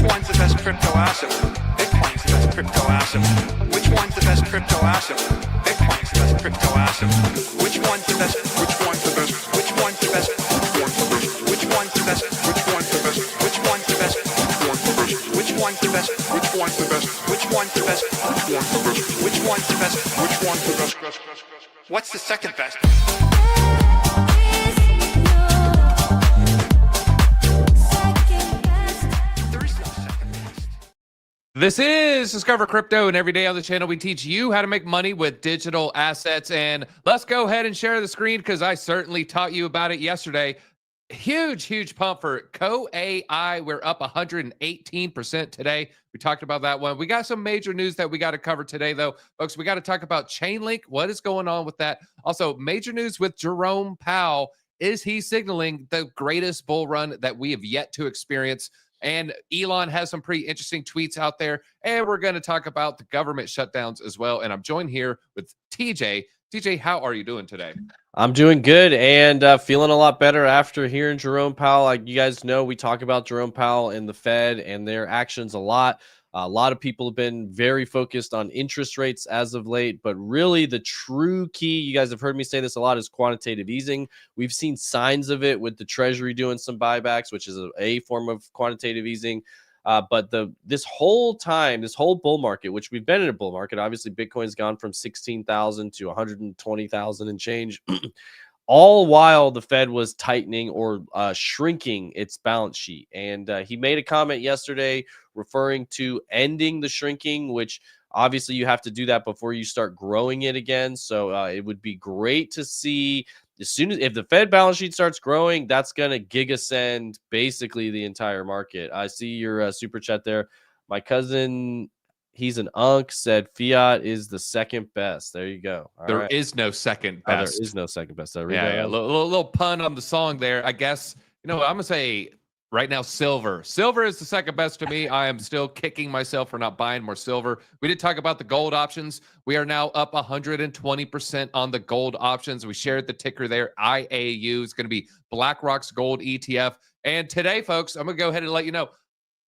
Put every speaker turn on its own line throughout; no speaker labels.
one's the best crypto asset? Bitcoin's the best crypto asset. Which one's the best crypto asset? Bitcoin's the best crypto asset. Which one's the best? Which one's the best? Which one's the best? Which one's the best? Which one's the best? Which one's the best? Which one's the best? Which one's the best? Which one's the best? Which one's the best? Which one's the best? What's the second best?
This is Discover Crypto, and every day on the channel we teach you how to make money with digital assets. And let's go ahead and share the screen because I certainly taught you about it yesterday. Huge pump for CoAI. We're up 118% today. We talked about that one. We got some major news that we got to cover today, though, folks. We got to talk about Chainlink. What is going on with that? Also, major news with Jerome Powell. Is he signaling the greatest bull run that we have yet to experience? And Elon has some pretty interesting tweets out there. And we're going to talk about the government shutdowns as well. And I'm joined here with TJ. TJ, how are you doing today?
I'm doing good and feeling a lot better after hearing Jerome Powell. Like you guys know, we talk about Jerome Powell and the Fed and their actions a lot. A lot of people have been very focused on interest rates as of late, but really the true key, you guys have heard me say this a lot, is quantitative easing. We've seen signs of it with the Treasury doing some buybacks, which is a form of quantitative easing. But this whole time, this whole bull market, which we've been in a bull market, obviously Bitcoin's gone from 16,000 to 120,000 and change, all while the Fed was tightening or shrinking its balance sheet. And he made a comment yesterday referring to ending the shrinking, which obviously you have to do that before you start growing it again. So it would be great to see as soon as if the Fed balance sheet starts growing, that's going to gigasend basically the entire market. I see your super chat there. My cousin, he's an unk, said fiat is the second best. There you go.
All right. Is no second best.
There is no second best.
Yeah. Little pun on the song there. I guess, I'm going to say right now, silver. Silver is the second best to me. I am still kicking myself for not buying more silver. We did talk about the gold options. We are now up 120% on the gold options. We shared the ticker there. IAU is going to be BlackRock's gold ETF. And today, folks, I'm going to go ahead and let you know,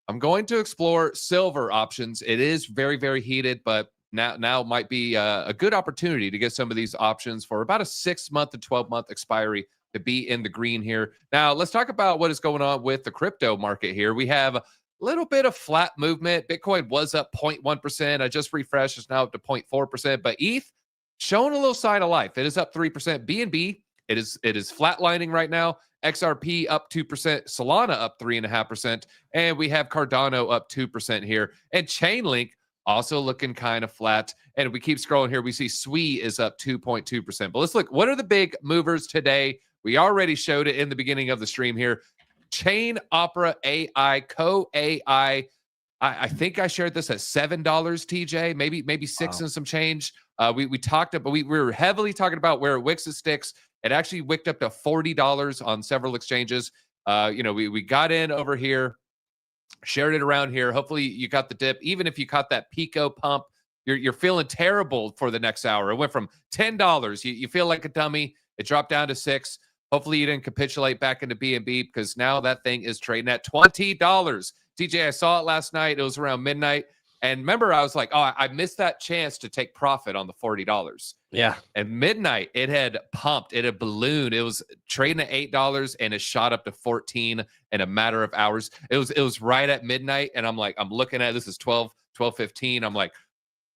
I'm going to explore silver options. It is very heated, but now might be a good opportunity to get some of these options for about a 6-month to 12-month expiry to be in the green here. Now, let's talk about what is going on with the crypto market here. We have a little bit of flat movement. Bitcoin was up 0.1%. I just refreshed. It's now up to 0.4%. But ETH showing a little sign of life. It is up 3%. BNB, it is flatlining right now. XRP up 2%. Solana up 3.5%. And we have Cardano up 2% here. And Chainlink also looking kind of flat. And if we keep scrolling here, we see SWI is up 2.2%. But let's look. What are the big movers today? We already showed it in the beginning of the stream here. Chain Opera AI, CoAI. I think I shared this at $7, TJ, maybe $6 and some change. We talked about, we were heavily talking about where it wicks its sticks. It actually wicked up to $40 on several exchanges. We got in over here, shared it around here. Hopefully you got the dip. Even if you caught that Pico pump, you're feeling terrible for the next hour. It went from $10. You feel like a dummy. It dropped down to $6. Hopefully you didn't capitulate back into BNB because now that thing is trading at $20. TJ, I saw it last night. It was around midnight. And remember, I was like, oh, I missed that chance to take profit on the $40.
Yeah.
At midnight, it had pumped. It had ballooned. It was trading at $8 and it shot up to 14 in a matter of hours. It was right at midnight. And I'm like, I'm looking at this is 12:15. I'm like,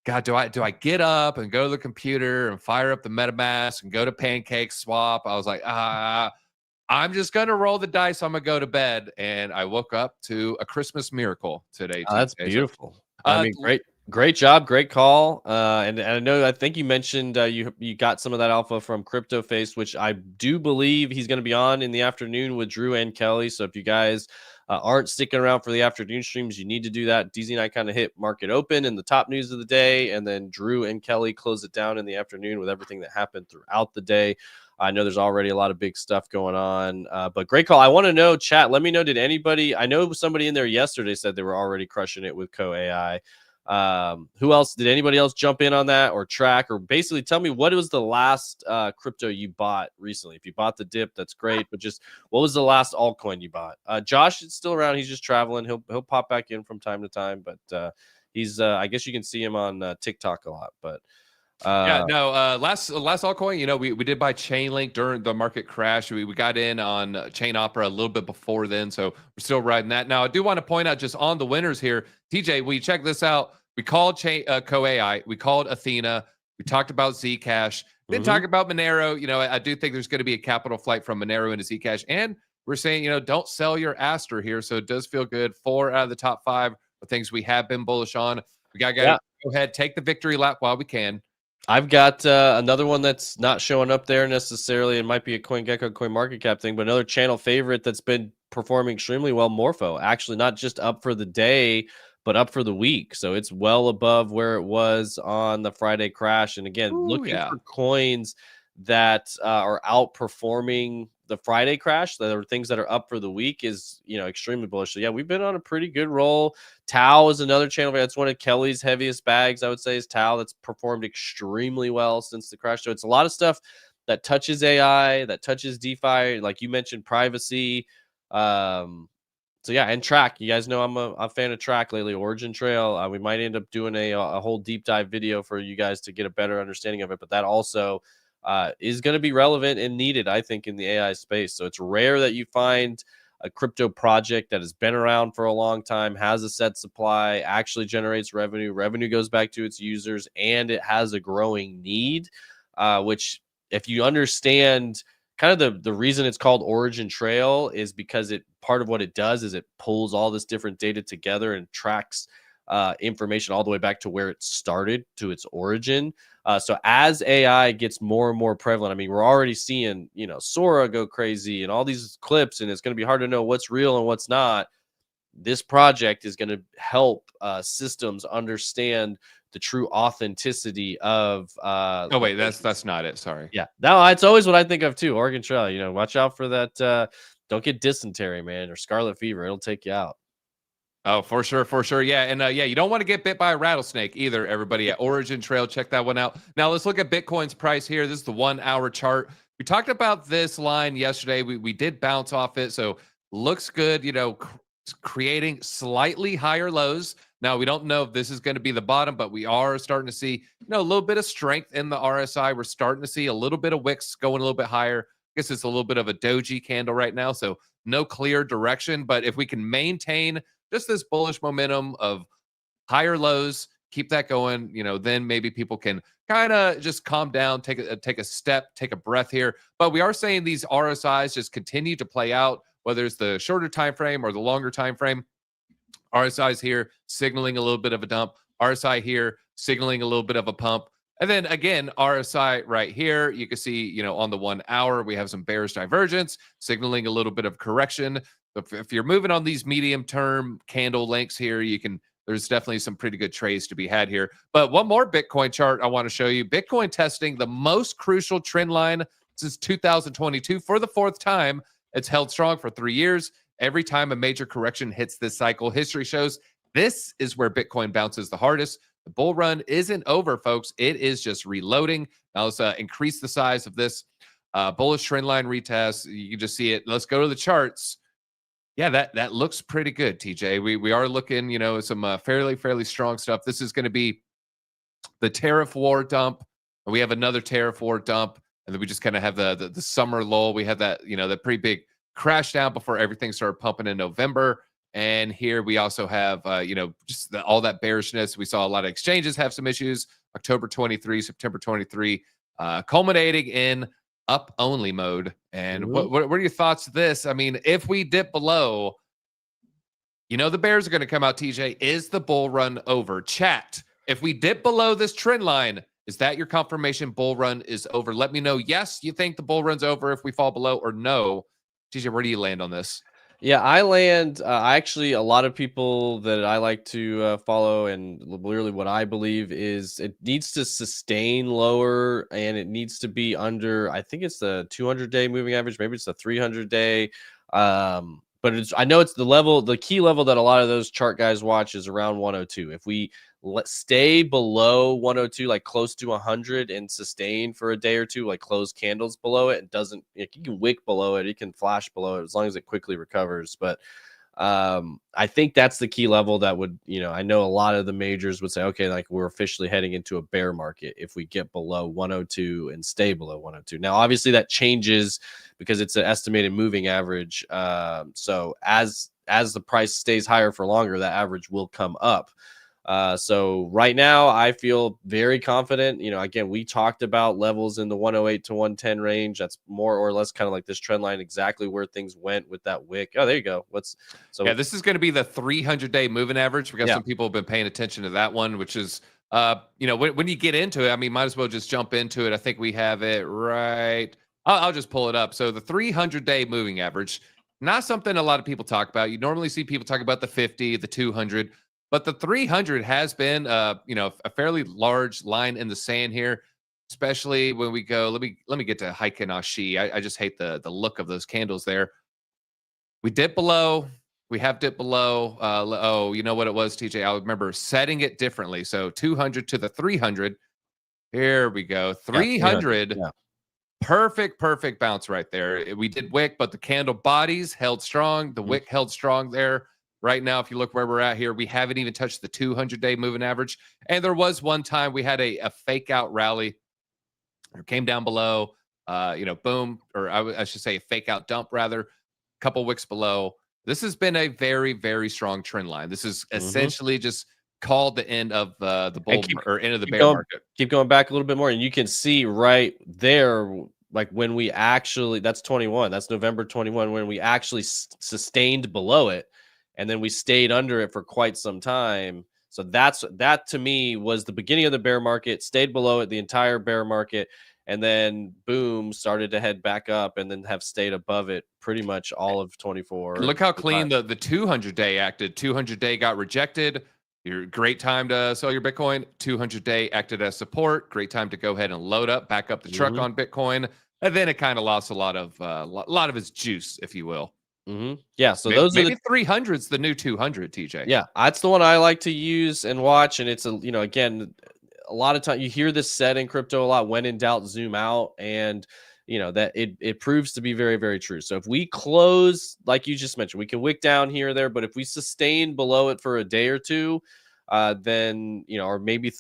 God, do I get up and go to the computer and fire up the MetaMask and go to Pancake Swap? I was like, I'm just going to roll the dice. I'm going to go to bed. And I woke up to a Christmas miracle today.
That's beautiful. I mean, great job. Great call. And I think you mentioned you got some of that alpha from Crypto Face, which I do believe he's going to be on in the afternoon with Drew and Kelly. So if you guys aren't sticking around for the afternoon streams, you need to do that. DZ and I kind of hit market open in the top news of the day, and then Drew and Kelly close it down in the afternoon with everything that happened throughout the day. I know there's already a lot of big stuff going on, but great call. I want to know, chat, let me know, did anybody, I know somebody in there yesterday said they were already crushing it with CoAI. Who else? Did anybody else jump in on that or track, or basically tell me what was the last crypto you bought recently? If you bought the dip, that's great. But just what was the last altcoin you bought? Josh is still around. He's just traveling. He'll pop back in from time to time, but he's I guess you can see him on TikTok a lot. But
yeah, no, last altcoin, you know, we did buy Chainlink during the market crash. We got in on Chain Opera a little bit before then, so we're still riding that. Now, I do want to point out just on the winners here, TJ, will you check this out? We called CoAI, we called Athena, we talked about Zcash, didn't talk about Monero. You know, I do think there's going to be a capital flight from Monero into Zcash, and we're saying, you know, don't sell your Aster here. So it does feel good. 4 out of the top 5 are things we have been bullish on. We got to go ahead, take the victory lap while we can.
I've got another one that's not showing up there necessarily. It might be a CoinGecko, CoinMarketCap thing, but another channel favorite that's been performing extremely well, Morpho. Actually, not just up for the day, but up for the week. So it's well above where it was on the Friday crash. And again, looking for coins that are outperforming the Friday crash, that are things that are up for the week, is, you know, extremely bullish. So yeah, we've been on a pretty good roll. Tau is another channel. That's one of Kelly's heaviest bags, I would say, is Tau. That's performed extremely well since the crash. So it's a lot of stuff that touches AI, that touches DeFi, like you mentioned, privacy. So yeah, and Track. You guys know I'm a fan of Track lately. Origin Trail. We might end up doing a whole deep dive video for you guys to get a better understanding of it. But that also is going to be relevant and needed, I think, in the AI space. So it's rare that you find a crypto project that has been around for a long time, has a set supply, actually generates revenue. Revenue goes back to its users, and it has a growing need, which, if you understand kind of the reason it's called Origin Trail, is because part of what it does is it pulls all this different data together and tracks information all the way back to where it started, to its origin. So as AI gets more and more prevalent, I mean, we're already seeing, you know, Sora go crazy and all these clips, and it's going to be hard to know what's real and what's not. This project is going to help systems understand the true authenticity of
oh wait, that's not it, sorry.
Yeah, no, it's always what I think of too. Oregon Trail, you know, watch out for that. Don't get dysentery, man, or scarlet fever. It'll take you out.
Oh, for sure. Yeah. And yeah, you don't want to get bit by a rattlesnake either, everybody. At Origin Trail, check that one out. Now let's look at Bitcoin's price here. This is the 1 hour chart. We talked about this line yesterday. We did bounce off it. So looks good, you know, creating slightly higher lows. Now we don't know if this is going to be the bottom, but we are starting to see, you know, a little bit of strength in the RSI. We're starting to see a little bit of wicks going a little bit higher. I guess it's a little bit of a doji candle right now. So no clear direction, but if we can maintain just this bullish momentum of higher lows, keep that going, you know, then maybe people can kind of just calm down, take a step, take a breath here. But we are saying these RSIs just continue to play out, whether it's the shorter time frame or the longer time frame. RSIs here signaling a little bit of a dump, RSI here signaling a little bit of a pump. And then again, RSI right here, you can see, you know, on the 1 hour, we have some bearish divergence signaling a little bit of correction. If you're moving on these medium term candle lengths here, there's definitely some pretty good trades to be had here. But one more Bitcoin chart I want to show you. Bitcoin testing the most crucial trend line since 2022 for the 4th time. It's held strong for 3 years. Every time a major correction hits this cycle, history shows this is where Bitcoin bounces the hardest. The bull run isn't over, folks. It is just reloading. Now let's increase the size of this bullish trend line retest. You can just see it. Let's go to the charts. Yeah, that looks pretty good, TJ. We are looking, you know, some fairly strong stuff. This is going to be the tariff war dump. We have another tariff war dump, and then we just kind of have the summer lull. We had that, you know, the pretty big crash down before everything started pumping in November. And here we also have, you know, just all that bearishness. We saw a lot of exchanges have some issues. October 23, September 23, culminating in up only mode. And what are your thoughts to this? I mean, if we dip below, you know, the bears are going to come out, TJ. Is the bull run over? Chat. If we dip below this trend line, is that your confirmation bull run is over? Let me know. Yes, you think the bull run's over if we fall below, or no. TJ, where do you land on this?
Yeah, I land. Actually, a lot of people that I like to follow, and literally what I believe is it needs to sustain lower, and it needs to be under. I think it's the 200-day moving average. Maybe it's the 300-day. But I know it's the key level that a lot of those chart guys watch is around 102. If we let's stay below 102, like close to 100, and sustain for a day or two, like close candles below it. And doesn't, like, you can wick below it, you can flash below it as long as it quickly recovers. But I think that's the key level that would, I know a lot of the majors would say, okay, like we're officially heading into a bear market if we get below 102 and stay below 102. Now, obviously that changes because it's an estimated moving average. So as the price stays higher for longer, that average will come up. So right now I feel very confident. Again, we talked about levels in the 108 to 110 range. That's more or less kind of like this trend line, exactly where things went with that wick. Oh, there you go.
Yeah, this is going to be the 300-day moving average. We got some people have been paying attention to that one, which is, when you get into it, I mean, might as well just jump into it. I think we have it right. I'll just pull it up. So the 300-day moving average, not something a lot of people talk about. You normally see people talk about the 50, the 200. But the 300 has been, a fairly large line in the sand here, especially when we go. Let me get to Heiken Ashi. I just hate the look of those candles there. We dip below. We have dipped below. Oh, you know what it was, TJ? I remember setting it differently. So 200 to the 300. Here we go. 300.
Yeah.
Perfect bounce right there. We did wick, but the candle bodies held strong. The wick held strong there. Right now, if you look where we're at here, we haven't even touched the 200-day moving average. And there was one time we had a fake out rally. It came down below, boom, or I should say a fake out dump rather, a couple wicks below. This has been a very, very strong trend line. This is essentially just called the end of the bull or end of the bear market.
Keep going back a little bit more, and you can see right there, like when we actually, that's 21, that's November 21, when we actually sustained below it. And then we stayed under it for quite some time. So that to me was the beginning of the bear market, stayed below it the entire bear market, and then boom, started to head back up and then have stayed above it pretty much all of 24.
Look how clean the 200-day acted. 200-day got rejected. Your great time to sell your Bitcoin. 200-day acted as support. Great time to go ahead and load up, back up the truck on Bitcoin. And then it kind of lost a lot of its juice, if you will.
Yeah, so
maybe 300's the new 200, TJ.
Yeah, that's the one I like to use and watch. And it's again, a lot of time you hear this said in crypto a lot: when in doubt, zoom out. And that it proves to be very, very true. So if we close, like you just mentioned, we can wick down here or there, but if we sustain below it for a day or two, then or maybe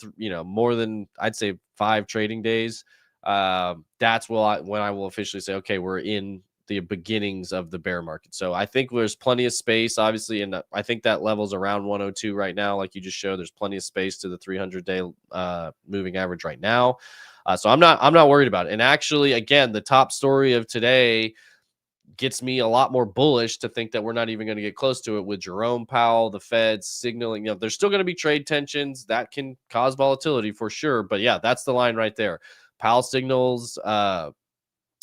more than, I'd say, 5 trading days, that's when I will officially say, okay, we're in the beginnings of the bear market. So I think there's plenty of space, obviously, and I think that level's around 102 right now. Like you just showed, there's plenty of space to the 300-day moving average right now. So I'm not worried about it. And actually, again, the top story of today gets me a lot more bullish to think that we're not even going to get close to it, with Jerome Powell, the Fed signaling, there's still going to be trade tensions that can cause volatility for sure. But yeah, that's the line right there. Powell signals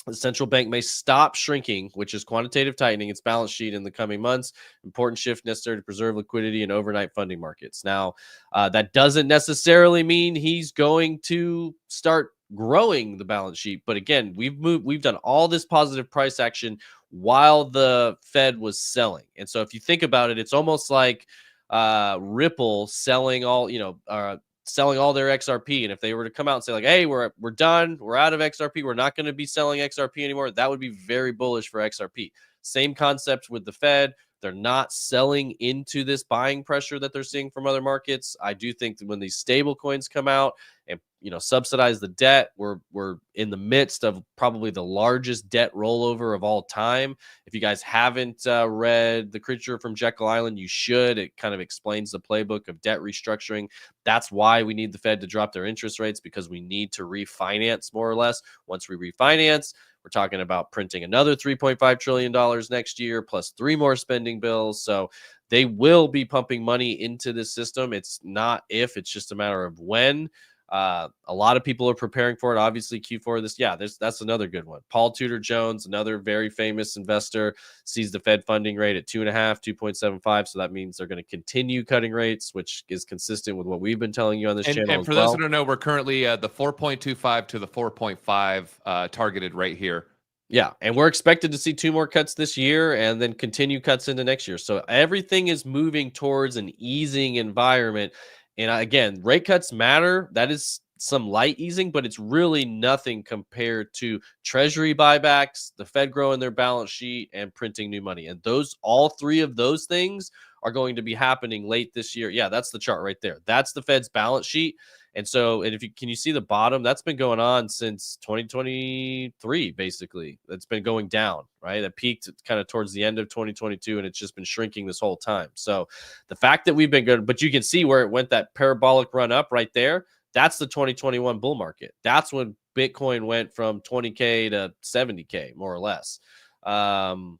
the central bank may stop shrinking, which is quantitative tightening, its balance sheet in the coming months. Important shift necessary to preserve liquidity in overnight funding markets. Now, that doesn't necessarily mean he's going to start growing the balance sheet. But again, we've done all this positive price action while the Fed was selling. And so if you think about it, it's almost like Ripple selling all their XRP. And if they were to come out and say like, hey, we're done, we're out of XRP, we're not going to be selling XRP anymore, that would be very bullish for XRP. Same concept with the Fed. They're not selling into this buying pressure that they're seeing from other markets. I do think that when these stable coins come out and subsidize the debt, we're in the midst of probably the largest debt rollover of all time. If you guys haven't read The Creature from Jekyll Island, you should. It kind of explains the playbook of debt restructuring. That's why we need the Fed to drop their interest rates, because we need to refinance more or less. Once we refinance, we're talking about printing another $3.5 trillion next year, plus 3 more spending bills. So they will be pumping money into this system. It's not if, it's just a matter of when. A lot of people are preparing for it. Obviously, Q4 this. Yeah, that's another good one. Paul Tudor Jones, another very famous investor, sees the Fed funding rate at 2.5, 2.75. So that means they're going to continue cutting rates, which is consistent with what we've been telling you on this channel.
And for those who don't know, we're currently the 4.25 to the 4.5 targeted right here.
Yeah, and we're expected to see 2 more cuts this year and then continue cuts into next year. So everything is moving towards an easing environment. And again, rate cuts matter. That is some light easing, but it's really nothing compared to treasury buybacks, the Fed growing their balance sheet, and printing new money. And all three of those things are going to be happening late this year. Yeah, that's the chart right there. That's the Fed's balance sheet. And so, and can you see the bottom? That's been going on since 2023, basically. It's been going down, right? It peaked kind of towards the end of 2022, and it's just been shrinking this whole time. So the fact that we've been good, but you can see where it went, that parabolic run up right there. That's the 2021 bull market. That's when Bitcoin went from 20K to 70K, more or less. And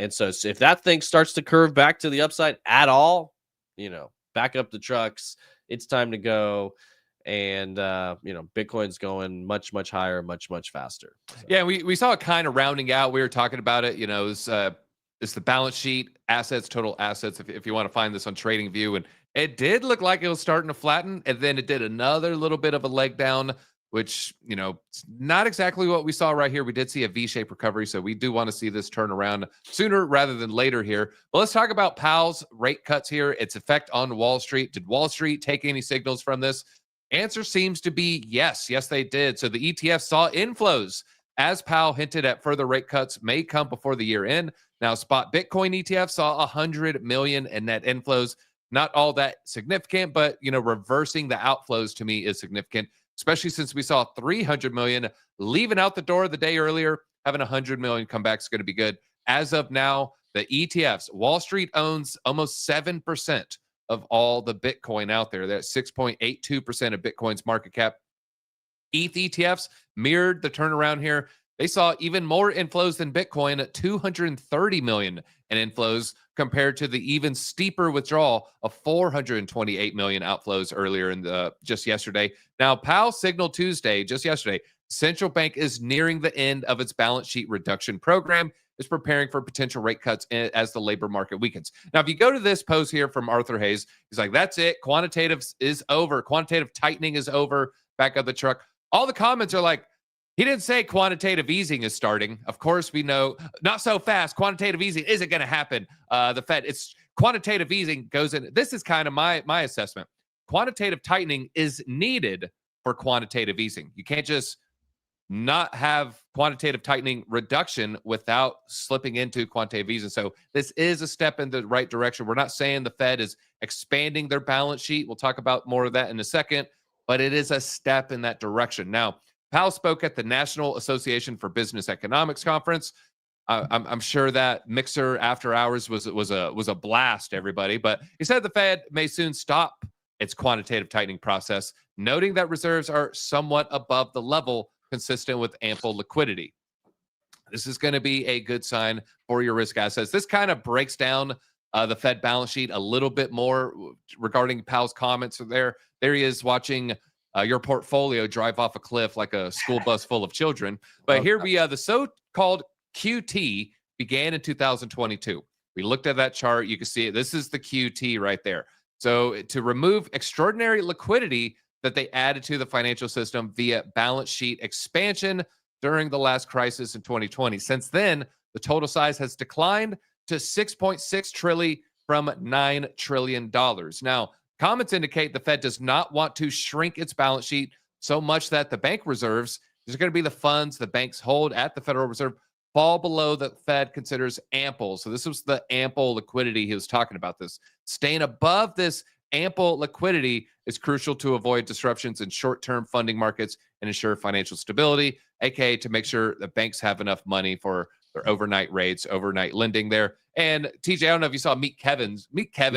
so if that thing starts to curve back to the upside at all, back up the trucks. It's time to go. And Bitcoin's going much, much higher, much, much faster. So.
Yeah, we saw it kind of rounding out. We were talking about it. It's the balance sheet, assets, total assets. If you want to find this on TradingView, and it did look like it was starting to flatten, and then it did another little bit of a leg down, which it's not exactly what we saw right here. We did see a V-shaped recovery, so we do want to see this turn around sooner rather than later here. But let's talk about Powell's rate cuts here, its effect on Wall Street. Did Wall Street take any signals from this? Answer seems to be yes. Yes, they did. So the ETF saw inflows as Powell hinted at further rate cuts may come before the year end. Now, spot Bitcoin ETF saw 100 million in net inflows. Not all that significant, but reversing the outflows to me is significant, especially since we saw 300 million leaving out the door the day earlier. Having 100 million come back is going to be good. As of now, the ETFs, Wall Street owns almost 7% of all the Bitcoin out there. That's 6.82% of Bitcoin's market cap. ETH ETFs mirrored the turnaround here. They saw even more inflows than Bitcoin at 230 million in inflows compared to the even steeper withdrawal of 428 million outflows earlier just yesterday. Now, Powell signaled Tuesday, just yesterday, central bank is nearing the end of its balance sheet reduction program, is preparing for potential rate cuts as the labor market weakens. Now, if you go to this post here from Arthur Hayes, he's like, that's it. Quantitative is over. Quantitative tightening is over. Back up the truck. All the comments are like, he didn't say quantitative easing is starting. Of course, we know not so fast. Quantitative easing isn't going to happen. The Fed, it's quantitative easing goes in. This is kind of my assessment. Quantitative tightening is needed for quantitative easing. You can't just not have quantitative tightening reduction without slipping into quantitative easing. So this is a step in the right direction. We're not saying the Fed is expanding their balance sheet. We'll talk about more of that in a second, but it is a step in that direction. Now, Powell spoke at the National Association for Business Economics conference. I'm sure that mixer after hours was a blast, everybody. But he said the Fed may soon stop its quantitative tightening process, noting that reserves are somewhat above the level consistent with ample liquidity. This is going to be a good sign for your risk assets. This kind of breaks down the Fed balance sheet a little bit more regarding Powell's comments. So there he is watching your portfolio drive off a cliff like a school bus full of children. But
Okay.
here the so-called QT began in 2022. We looked at that chart. You can see it. This is the QT right there. So to remove extraordinary liquidity that they added to the financial system via balance sheet expansion during the last crisis in 2020. Since then, the total size has declined to 6.6 trillion from $9 trillion. Now, comments indicate the Fed does not want to shrink its balance sheet so much that the bank reserves, these are going to be the funds the banks hold at the Federal Reserve, fall below the Fed considers ample. So this was the ample liquidity he was talking about. This staying above this ample liquidity is crucial to avoid disruptions in short-term funding markets and ensure financial stability, aka to make sure that banks have enough money for their overnight rates, overnight lending there. And TJ, I don't know if you saw Meet Kevin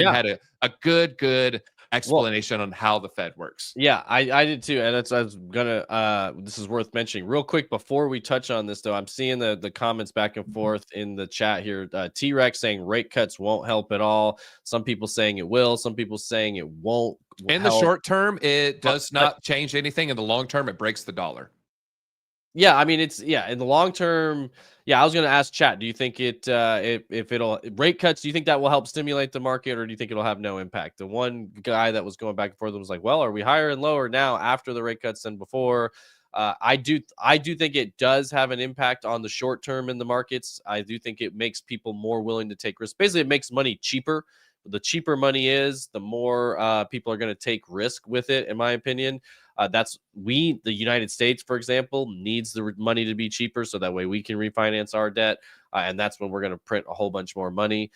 had a good explanation on how the Fed works.
Yeah, I did too. And I was gonna this is worth mentioning real quick before we touch on this though. I'm seeing the comments back and forth in the chat here. T-Rex saying rate cuts won't help at all. Some people saying it will, some people saying it won't
in
help.
The short term, it does not change anything. In the long term, it breaks the dollar.
Yeah, I mean in the long term. Yeah, I was going to ask chat. Do you think if it'll rate cuts? Do you think that will help stimulate the market, or do you think it'll have no impact? The one guy that was going back and forth was like, "Well, are we higher and lower now after the rate cuts than before?" I do think it does have an impact on the short term in the markets. I do think it makes people more willing to take risks. Basically, it makes money cheaper the cheaper money is, the more people are going to take risk with it, in my opinion. The United States, for example, needs the money to be cheaper so that way we can refinance our debt. And that's when we're going to print a whole bunch more money.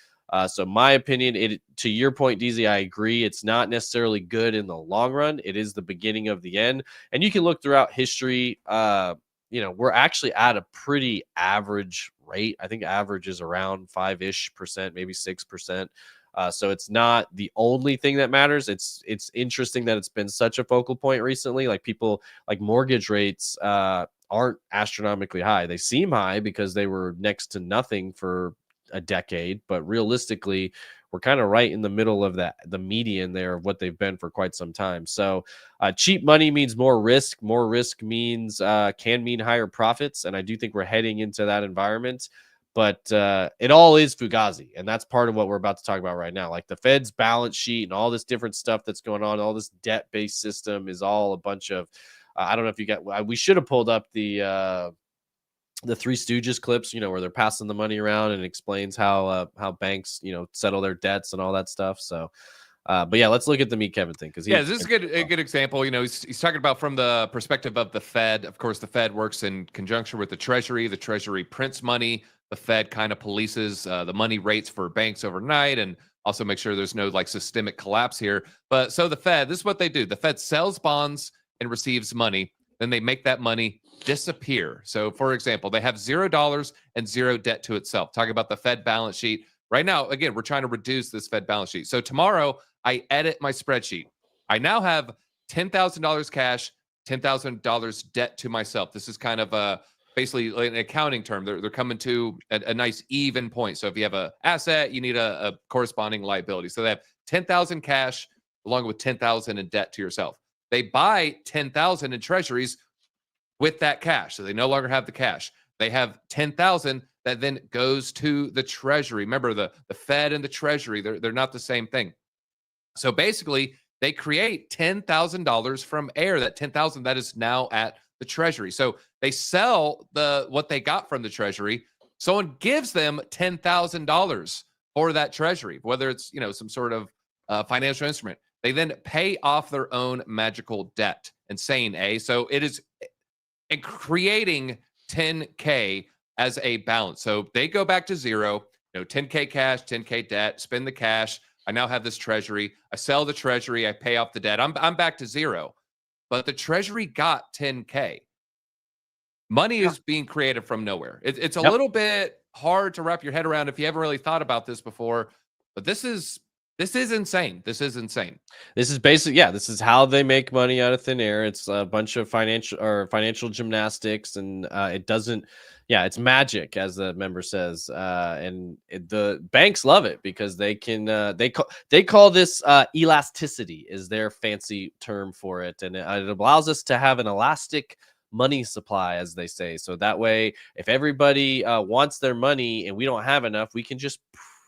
So my opinion, to your point, DZ, I agree. It's not necessarily good in the long run. It is the beginning of the end. And you can look throughout history. We're actually at a pretty average rate. I think average is around 5-ish%, maybe 6%. So it's not the only thing that matters. It's interesting that it's been such a focal point recently. Like people, like mortgage rates aren't astronomically high. They seem high because they were next to nothing for a decade, but realistically, we're kind of right in the middle of the median there of what they've been for quite some time. So cheap money means more risk. More risk means can mean higher profits. And I do think we're heading into that environment. But it all is Fugazi. And that's part of what we're about to talk about right now. Like the Fed's balance sheet and all this different stuff that's going on, all this debt-based system is all a bunch of, I don't know if you got, we should have pulled up the Three Stooges clips, where they're passing the money around and explains how banks, settle their debts and all that stuff. So, but yeah, let's look at the Meet Kevin thing because
this is a good example. He's talking about from the perspective of the Fed. Of course, the Fed works in conjunction with the Treasury. The Treasury prints money. The Fed kind of polices the money rates for banks overnight and also make sure there's no like systemic collapse here. But so the Fed, this is what they do. The Fed sells bonds and receives money. Then they make that money disappear. So, for example, they have $0 and zero debt to itself. Talking about the Fed balance sheet. Right now, again, we're trying to reduce this Fed balance sheet. So tomorrow, I edit my spreadsheet. I now have $10,000 cash, $10,000 debt to myself. This is kind of basically an accounting term. They're coming to a nice even point. So if you have an asset, you need a corresponding liability. So they have 10,000 cash along with 10,000 in debt to yourself. They buy 10,000 in treasuries with that cash. So they no longer have the cash. They have 10,000 that then goes to the Treasury. Remember, the Fed and the Treasury, they're not the same thing. So basically, they create $10,000 from air. That 10,000 that is now at the Treasury. So they sell what they got from the Treasury. Someone gives them $10,000 for that Treasury, whether it's some sort of financial instrument. They then pay off their own magical debt. Insane, eh? So it is creating 10K as a balance. So they go back to zero, 10K cash, 10K debt, spend the cash. I now have this Treasury. I sell the Treasury. I pay off the debt. I'm back to zero. But the Treasury got 10K. Money is being created from nowhere. It's a little bit hard to wrap your head around if you haven't really thought about this before. But this is insane. This is insane.
This is this is how they make money out of thin air. It's a bunch of financial gymnastics, and it's magic, as the member says. The banks love it because they can they call this elasticity is their fancy term for it, and it allows us to have an elastic money supply, as they say. So that way, if everybody wants their money and we don't have enough, we can just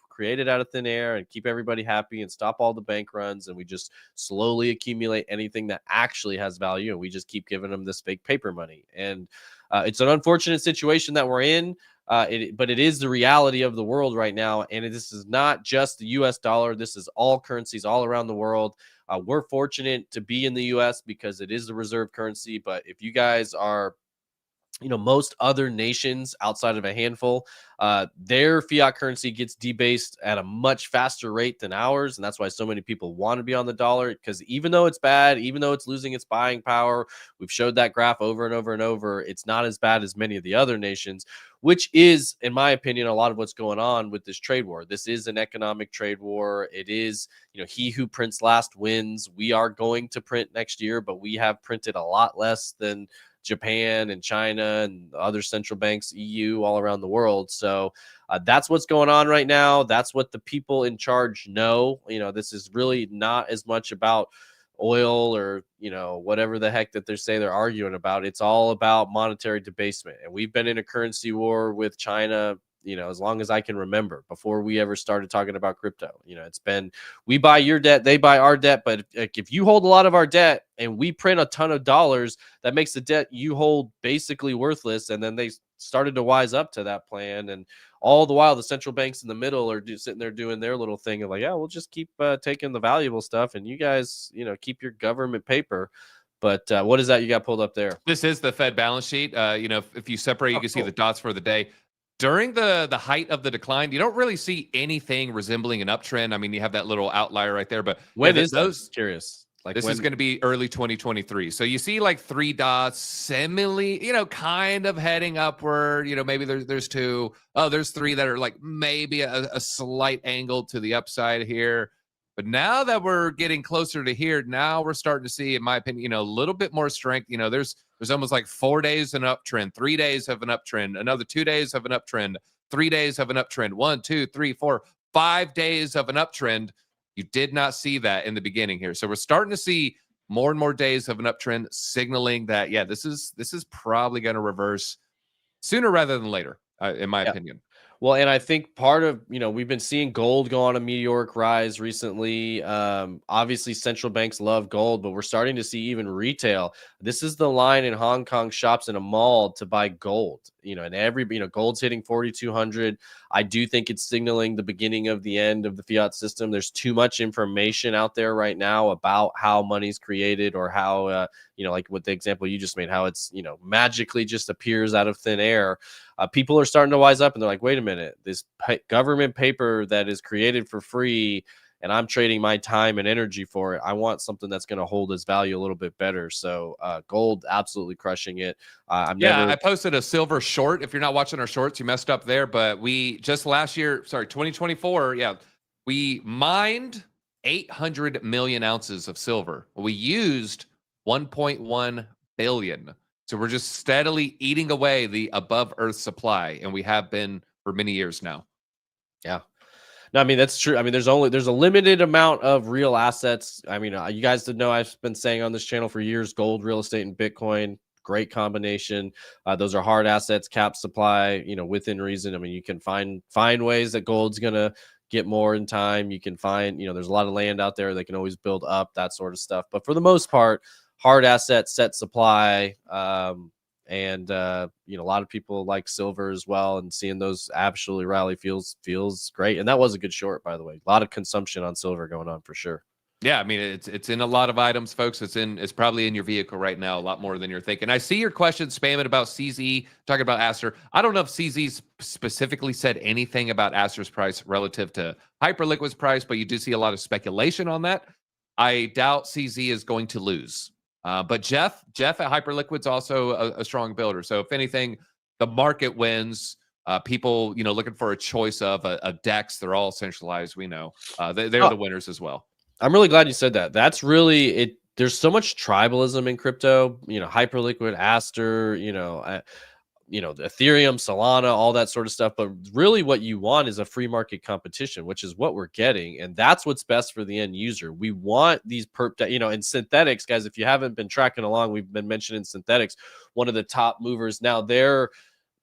create it out of thin air and keep everybody happy and stop all the bank runs, and we just slowly accumulate anything that actually has value, and we just keep giving them this fake paper money. And it's an unfortunate situation that we're in, but it is the reality of the world right now. And this is not just the US dollar. This is all currencies all around the world. We're fortunate to be in the US because it is the reserve currency. But if you guys are most other nations outside of a handful, their fiat currency gets debased at a much faster rate than ours. And that's why so many people want to be on the dollar, because even though it's bad, even though it's losing its buying power, we've showed that graph over and over and over, it's not as bad as many of the other nations, which is, in my opinion, a lot of what's going on with this trade war. This is an economic trade war. It is, he who prints last wins. We are going to print next year, but we have printed a lot less than Japan and China and other central banks, EU, all around the world. So that's what's going on right now. That's what the people in charge know. This is really not as much about oil or, whatever the heck that they're arguing about. It's all about monetary debasement. And we've been in a currency war with China, as long as I can remember, before we ever started talking about crypto. It's been, we buy your debt, they buy our debt. But if you hold a lot of our debt and we print a ton of dollars, that makes the debt you hold basically worthless. And then they started to wise up to that plan. And all the while, the central banks in the middle are sitting there doing their little thing of like, yeah, we'll just keep taking the valuable stuff, and you guys, keep your government paper. But what is that you got pulled up there?
This is the Fed balance sheet. If you separate, you can see
Cool.
the dots for the day. During the height of the decline, you don't really see anything resembling an uptrend. I mean, you have that little outlier right there, but
When is
those
that? Curious. Like
this
when?
is going to be early 2023. So you see like 3 dots, similarly, kind of heading upward. Maybe there's 2. Oh, there's 3 that are like maybe a slight angle to the upside here. But now that we're getting closer to here, now we're starting to see, in my opinion, a little bit more strength. There's almost like 4 days of an uptrend, 3 days of an uptrend, another 2 days of an uptrend, 3 days of an uptrend, 1, 2, 3, 4, 5 days of an uptrend. You did not see that in the beginning here. So we're starting to see more and more days of an uptrend, signaling that, yeah, this is probably going to reverse sooner rather than later, in my opinion.
Well, and I think part of, we've been seeing gold go on a meteoric rise recently. Obviously, central banks love gold, but we're starting to see even retail. This is the line in Hong Kong shops in a mall to buy gold, and gold's hitting 4,200. I do think it's signaling the beginning of the end of the fiat system. There's too much information out there right now about how money's created, or how, like with the example you just made, how it's, magically just appears out of thin air. People are starting to wise up, and they're like, wait a minute, this government paper that is created for free, and I'm trading my time and energy for it. I want something that's going to hold its value a little bit better. So gold, absolutely crushing it.
I posted a silver short. If you're not watching our shorts, you messed up there. But we just last year, 2024, we mined 800 million ounces of silver. We used 1.1 billion. So we're just steadily eating away the above Earth supply, and we have been for many years now.
Yeah. No, I mean, that's true. I mean, there's a limited amount of real assets. I mean, you guys did know I've been saying on this channel for years, gold, real estate, and Bitcoin, great combination. Those are hard assets, cap supply, within reason. I mean, you can find ways that gold's going to get more in time. You can find, there's a lot of land out there that can always build up, that sort of stuff. But for the most part, hard assets, set supply, and a lot of people like silver as well, and seeing those absolutely rally feels great. And that was a good short, by the way. A lot of consumption on silver going on for sure.
Yeah, I mean, it's in a lot of items, folks. It's probably in your vehicle right now, a lot more than you're thinking. I see your question spamming about CZ, talking about Aster. I don't know if CZ specifically said anything about Aster's price relative to Hyperliquid's price, but you do see a lot of speculation on that. I doubt CZ is going to lose. But Jeff at Hyperliquid's also a strong builder. So if anything, the market wins. People, looking for a choice of a DEX, they're all centralized. We know they're the winners as well.
I'm really glad you said that. That's really it. There's so much tribalism in crypto. Hyperliquid, Aster, the Ethereum, Solana, all that sort of stuff. But really what you want is a free market competition, which is what we're getting. And that's what's best for the end user. We want these and synthetics, guys, if you haven't been tracking along, we've been mentioning synthetics, one of the top movers. Now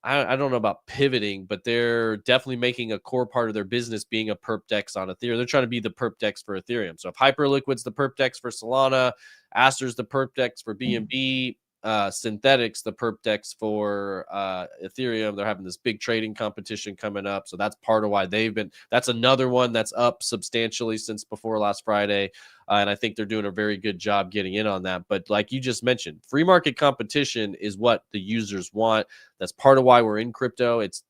I don't know about pivoting, but they're definitely making a core part of their business being a perp dex on Ethereum. They're trying to be the perp dex for Ethereum. So if Hyperliquid's the perp dex for Solana, Aster's the perp dex for BNB, Synthetics, the perp dex for Ethereum, they're having this big trading competition coming up. So that's part of why that's another one that's up substantially since before last Friday. And I think they're doing a very good job getting in on that. But like you just mentioned, free market competition is what the users want. That's part of why we're in crypto. It's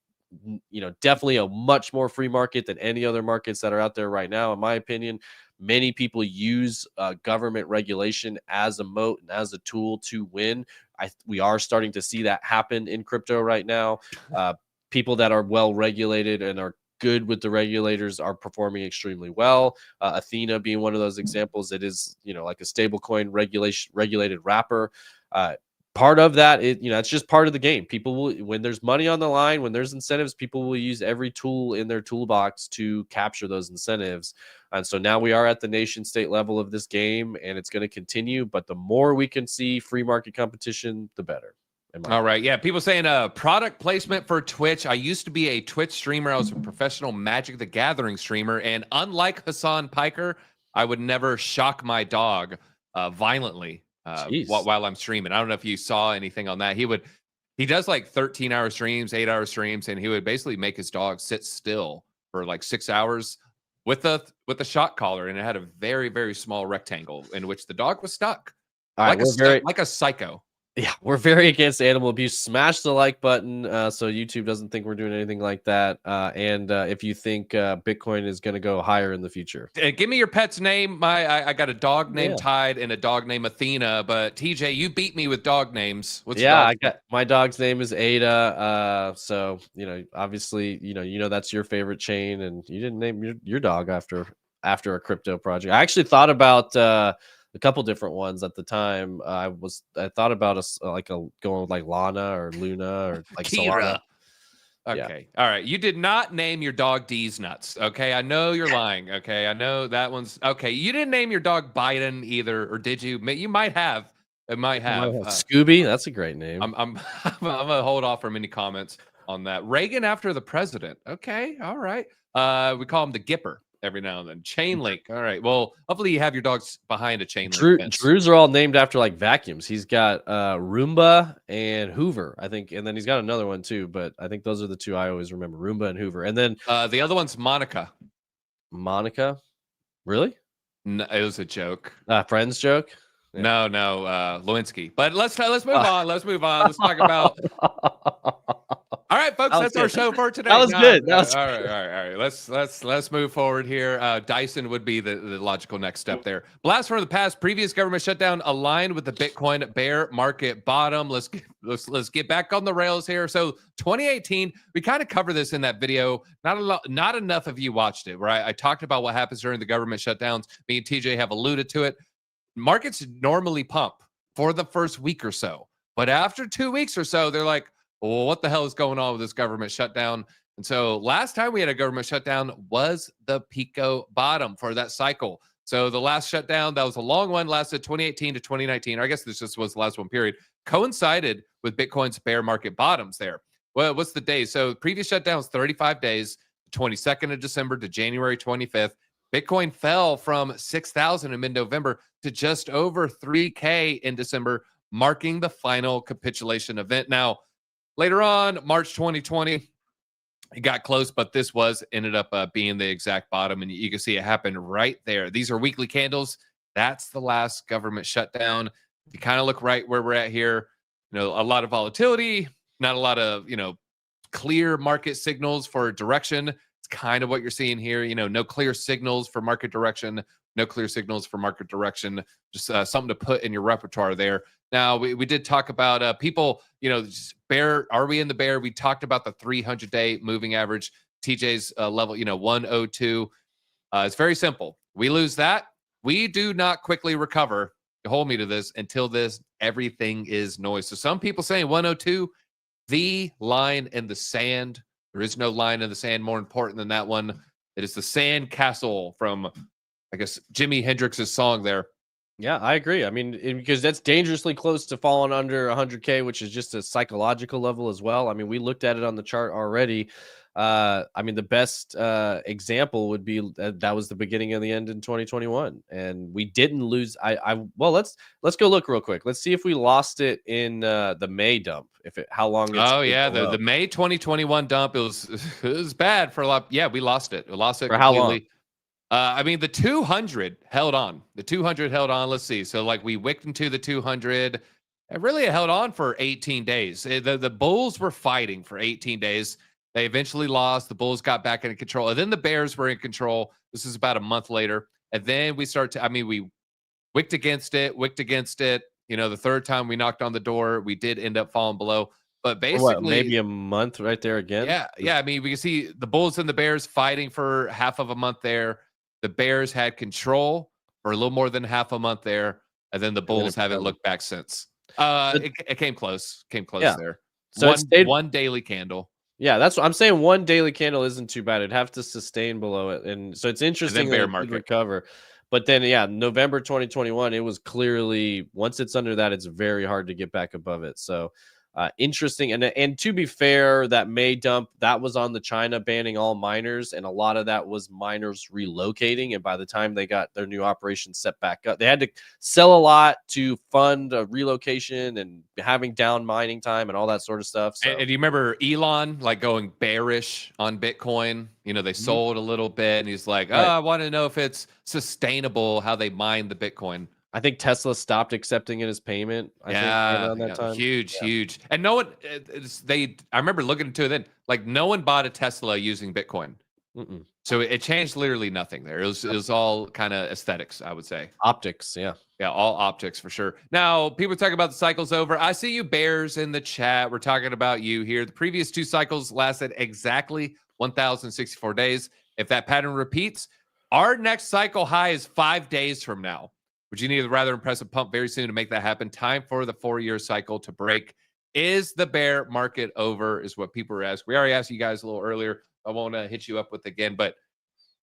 definitely a much more free market than any other markets that are out there right now, in my opinion. Many people use government regulation as a moat and as a tool to win. We are starting to see that happen in crypto right now. People that are well regulated and are good with the regulators are performing extremely well. Athena being one of those examples. It is, like a stablecoin regulated wrapper. Part of that, it's just part of the game. People will, when there's money on the line, when there's incentives, people will use every tool in their toolbox to capture those incentives. And so now we are at the nation state level of this game, and it's going to continue. But the more we can see free market competition, the better.
All right. Yeah. People saying product placement for Twitch. I used to be a Twitch streamer. I was a professional Magic the Gathering streamer. And unlike Hassan Piker, I would never shock my dog violently while I'm streaming. I don't know if you saw anything on that. He would He does like 13-hour streams, 8-hour streams, and he would basically make his dog sit still for like 6 hours with a shot collar, and it had a very, very small rectangle in which the dog was stuck.
All right,
Like a psycho.
Yeah, we're very against animal abuse. Smash the like button so YouTube doesn't think we're doing anything like that. And if you think Bitcoin is going to go higher in the future.
Give me your pet's name. I got a dog named
Yeah.
Tide and a dog named Athena, but TJ, you beat me with dog names. What's
Yeah,
your
I got my dog's name is Ada. So, obviously, that's your favorite chain, and you didn't name your dog after a crypto project. I actually thought about a couple different ones at the time. I thought about going with like Lana or Luna or like
Kira?
Solana.
Okay. Yeah. All right. You did not name your dog D's nuts. Okay. I know you're lying. Okay. I know that one's okay. You didn't name your dog Biden either, or did you? You might have. It might have.
Scooby. That's a great name.
I'm gonna hold off from any comments on that. Reagan after the president. Okay. All right. We call him the Gipper every now and then. Chain link. All right. Well, hopefully you have your dogs behind a chain link fence.
Drews are all named after like vacuums. He's got Roomba and Hoover, I think, and then he's got another one too. But I think those are the two I always remember: Roomba and Hoover. And then
the other one's Monica.
Monica, really?
No, it was a joke.
Friends joke.
Yeah. No, Lewinsky. But let's move on. Let's move on. Let's talk about. All right, folks, that's our show for today.
That was good. All
right. Let's move forward here. Dyson would be the logical next step there. Blast from the past. Previous government shutdown aligned with the Bitcoin bear market bottom. Let's get back on the rails here. So 2018, we kind of covered this in that video. Not enough of you watched it, right? I talked about what happens during the government shutdowns. Me and TJ have alluded to it. Markets normally pump for the first week or so, but after 2 weeks or so, they're like, well, what the hell is going on with this government shutdown? And so last time we had a government shutdown was the Pico bottom for that cycle. So the last shutdown, that was a long one, lasted 2018 to 2019. Or I guess this just was the last one period, coincided with Bitcoin's bear market bottoms there. Well, what's the day? So previous shutdown was 35 days, 22nd of December to January 25th. Bitcoin fell from 6,000 in mid-November to just over 3K in December, marking the final capitulation event. Now, later on, March 2020, it got close, but this ended up being the exact bottom, and you can see it happened right there. These are weekly candles. That's the last government shutdown. You kind of look right where we're at here. A lot of volatility, not a lot of, clear market signals for direction. It's kind of what you're seeing here. No clear signals for market direction, just something to put in your repertoire there. Now, we did talk about people, bear. Are we in the bear? We talked about the 300-day moving average, TJ's level, 102. It's very simple. We lose that. We do not quickly recover. Hold me to this until everything is noise. So some people saying 102, the line in the sand. There is no line in the sand more important than that one. It is the sand castle from, I guess, Jimi Hendrix's song there.
Yeah, I agree. I mean, because that's dangerously close to falling under 100K, which is just a psychological level as well. I mean, we looked at it on the chart already. The best example would be that was the beginning of the end in 2021, and we didn't lose. Well, let's go look real quick. Let's see if we lost it in the May dump. How long?
Oh yeah, the May 2021 dump. It was bad for a lot. Yeah, we lost it. We lost it
for
completely.
How long?
The 200 held on. Let's see. So like we wicked into the 200. It really held on for 18 days. The Bulls were fighting for 18 days. They eventually lost. The Bulls got back into control. And then the Bears were in control. This is about a month later. And then we we wicked against it. The third time we knocked on the door, we did end up falling below. But basically,
maybe a month right there again?
Yeah. We can see the Bulls and the Bears fighting for half of a month there. The Bears had control for a little more than half a month there. And then the Bulls haven't looked back since. It came close. There. So one daily candle.
Yeah, that's what I'm saying. One daily candle isn't too bad. It'd have to sustain below it. And so it's interesting that it recover. But then, November 2021, it was clearly, once it's under that, it's very hard to get back above it. So interesting. And to be fair, that May dump, that was on the China banning all miners, and a lot of that was miners relocating. And by the time they got their new operation set back up, they had to sell a lot to fund a relocation and having down mining time and all that sort of stuff. So.
And do you remember Elon like going bearish on Bitcoin? You know, they sold a little bit, and he's like, "Oh, I want to know if it's sustainable how they mine the Bitcoin."
I think Tesla stopped accepting it as payment. I think around that time.
Huge. And no one, I remember looking into it then, like no one bought a Tesla using Bitcoin. So it changed literally nothing there. It was all kind of aesthetics, I would say.
Optics, yeah.
Yeah, all optics for sure. Now, people talk about the cycle's over. I see you bears in the chat. We're talking about you here. The previous 2 cycles lasted exactly 1,064 days. If that pattern repeats, our next cycle high is 5 days from now. Would you need a rather impressive pump very soon to make that happen? Time for the 4-year cycle to break. Is the bear market over? Is what people are asking. We already asked you guys a little earlier. I won't hit you up with again, but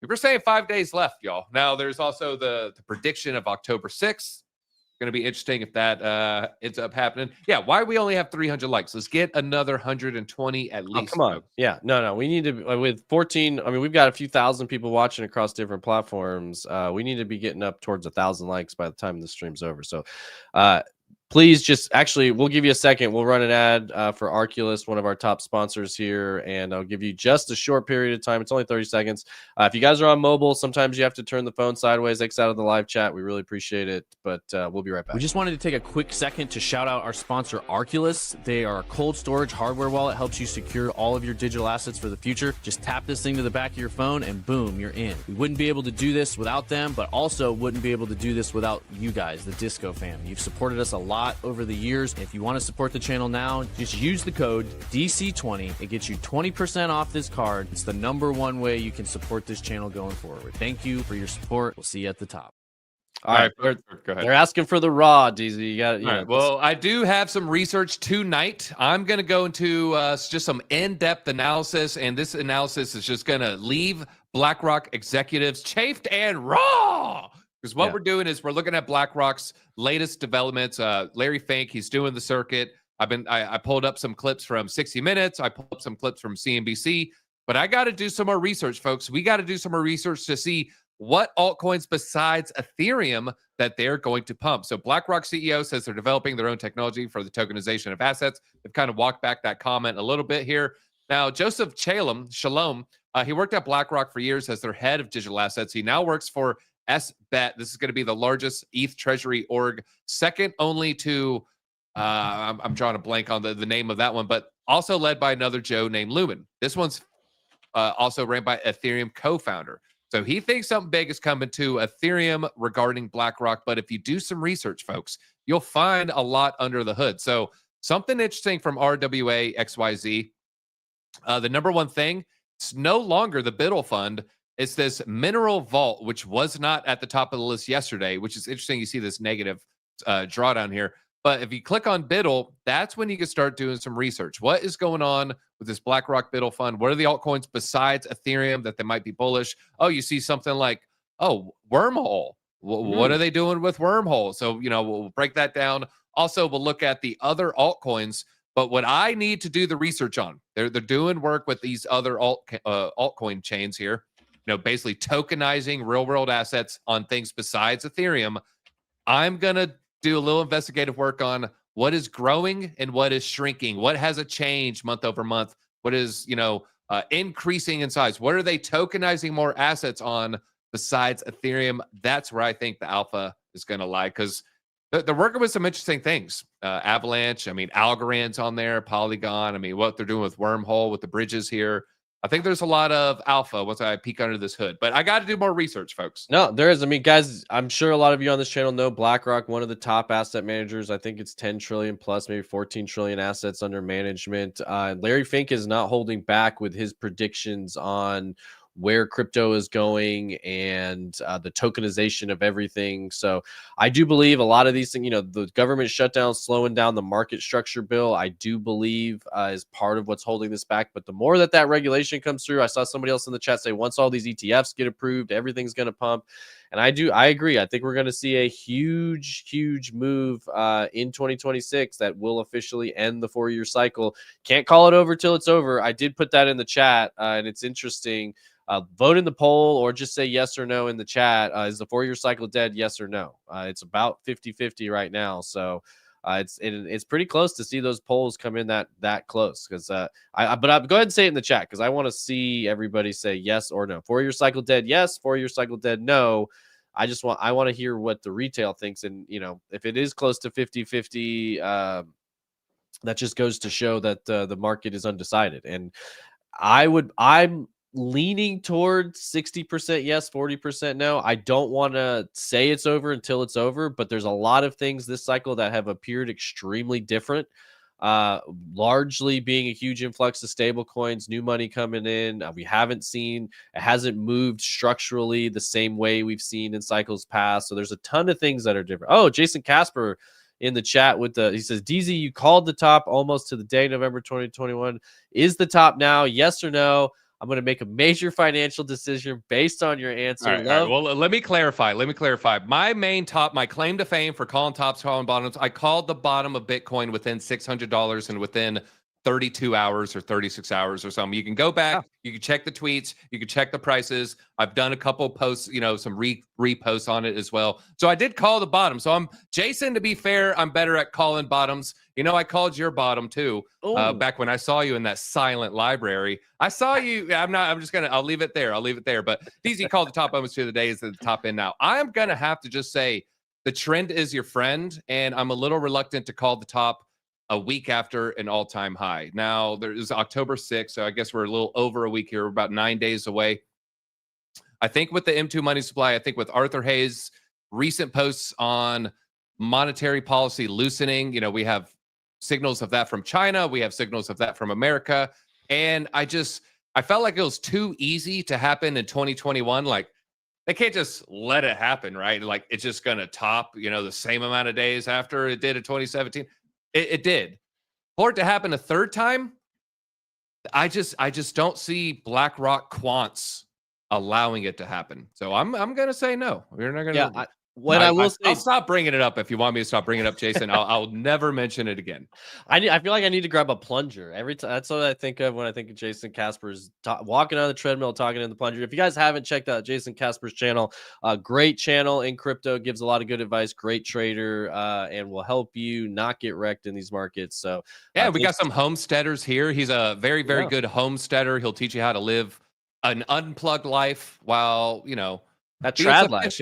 we're saying 5 days left, y'all. Now, there's also the prediction of October 6th. Going to be interesting if that ends up happening. Yeah, why we only have 300 likes? Let's get another 120 at least.
Oh, come on. Folks. Yeah, no. We need to, with 14, I mean, we've got a few thousand people watching across different platforms. We need to be getting up towards 1,000 likes by the time the stream's over. So, please just actually, we'll give you a second. We'll run an ad for Arculus, one of our top sponsors here, and I'll give you just a short period of time. It's only 30 seconds. If you guys are on mobile, sometimes you have to turn the phone sideways, X out of the live chat. We really appreciate it, but we'll be right back.
We just wanted to take a quick second to shout out our sponsor, Arculus. They are a cold storage hardware wallet, helps you secure all of your digital assets for the future. Just tap this thing to the back of your phone, and boom, you're in. We wouldn't be able to do this without them, but also wouldn't be able to do this without you guys, the Disco fam. You've supported us a lot over the years. If you want to support the channel now, just use the code DC20. It gets you 20% off this card. It's the #1 way you can support this channel going forward. Thank you for your support. We'll see you at the top.
All right,
go ahead.
They're asking for the raw, DZ. You got it.
Right, well, I do have some research tonight. I'm going to go into just some in-depth analysis, and this analysis is just going to leave BlackRock executives chafed and raw. Because what we're doing is we're looking at BlackRock's latest developments. Larry Fink, he's doing the circuit. I pulled up some clips from 60 Minutes. I pulled up some clips from CNBC. But I got to do some more research, folks. We got to do some more research to see what altcoins besides Ethereum that they're going to pump. So BlackRock CEO says they're developing their own technology for the tokenization of assets. They've kind of walked back that comment a little bit here. Now, Joseph Shalom, he worked at BlackRock for years as their head of digital assets. He now works for SBET. This is going to be the largest ETH treasury org, second only to, I'm drawing a blank on the name of that one, but also led by another Joe named Lumen. This one's also ran by Ethereum co-founder. So he thinks something big is coming to Ethereum regarding BlackRock. But if you do some research, folks, you'll find a lot under the hood. So something interesting from RWA XYZ. The #1 thing, it's no longer the Biddle Fund. It's this Mineral Vault, which was not at the top of the list yesterday, which is interesting. You see this negative drawdown here. But if you click on Biddle, that's when you can start doing some research. What is going on with this BlackRock Biddle Fund? What are the altcoins besides Ethereum that they might be bullish? Oh, you see something like, Wormhole. What are they doing with Wormhole? So, we'll break that down. Also, we'll look at the other altcoins. But what I need to do the research on, they're doing work with these other altcoin chains here. Basically tokenizing real world assets on things besides Ethereum. I'm going to do a little investigative work on what is growing and what is shrinking. What has a change month over month? What is, increasing in size? What are they tokenizing more assets on besides Ethereum? That's where I think the alpha is going to lie, because they're working with some interesting things. Avalanche, Algorand's on there, Polygon. What they're doing with Wormhole, with the bridges here. I think there's a lot of alpha once I peek under this hood, but I got to do more research, folks.
No, there is. Guys, I'm sure a lot of you on this channel know BlackRock, one of the top asset managers. I think it's 10 trillion plus, maybe 14 trillion assets under management. Larry Fink is not holding back with his predictions on where crypto is going and the tokenization of everything. So I do believe a lot of these things, the government shutdown, slowing down the market structure bill, I do believe is part of what's holding this back. But the more that regulation comes through, I saw somebody else in the chat say, once all these ETFs get approved, everything's going to pump. And I agree. I think we're going to see a huge move in 2026 that will officially end the 4-year cycle. Can't call it over till it's over. I did put that in the chat, and it's interesting. Vote in the poll or just say yes or no in the chat. Is the 4-year cycle dead? Yes or no? It's about 50-50 right now. So it's pretty close to see those polls come in that close. Because but I'll go ahead and say it in the chat because I want to see everybody say yes or no. 4-year cycle dead? Yes. 4-year cycle dead? No. I want to hear what the retail thinks. And if it is close to 50-50, that just goes to show that the market is undecided. And I'm leaning towards 60% yes, 40% no. I don't want to say it's over until it's over, but there's a lot of things this cycle that have appeared extremely different. Largely being a huge influx of stable coins, new money coming in. It hasn't moved structurally the same way we've seen in cycles past. So there's a ton of things that are different. Oh, Jason Casper in the chat he says, DZ, you called the top almost to the day, November 2021. Is the top now? Yes or no? I'm going to make a major financial decision based on your answer.
All right. Well, let me clarify. My claim to fame for calling tops, calling bottoms, I called the bottom of Bitcoin within $600 and within 32 hours or 36 hours or something. You can go back, you can check the tweets, you can check the prices. I've done a couple posts, some reposts on it as well. So I did call the bottom. So Jason, to be fair, I'm better at calling bottoms. I called your bottom too, back when I saw you in that silent library. I saw you. I'll leave it there. But DZ called the top almost to the day is at the top end now. I'm going to have to just say the trend is your friend. And I'm a little reluctant to call the top a week after an all-time high. Now, there is October 6th, so I guess we're a little over a week here. We're about 9 days away. I think with the M2 money supply, I think with Arthur Hayes' recent posts on monetary policy loosening, we have signals of that from China. We have signals of that from America. And I felt like it was too easy to happen in 2021. Like, they can't just let it happen, right? Like, it's just going to top, the same amount of days after it did in 2017. It did. For it to happen a third time, I just don't see BlackRock quants allowing it to happen. So I'm gonna say no. We're not gonna.
Yeah, I'll
stop bringing it up if you want me to stop bringing it up, Jason. I'll never mention it again.
I feel like I need to grab a plunger every time. That's what I think of when I think of Jason Casper's walking on the treadmill, talking in the plunger. If you guys haven't checked out Jason Casper's channel, great channel in crypto, gives a lot of good advice, great trader, and will help you not get wrecked in these markets. So
yeah, we got some homesteaders here. He's a very good homesteader. He'll teach you how to live an unplugged life while
that trad life,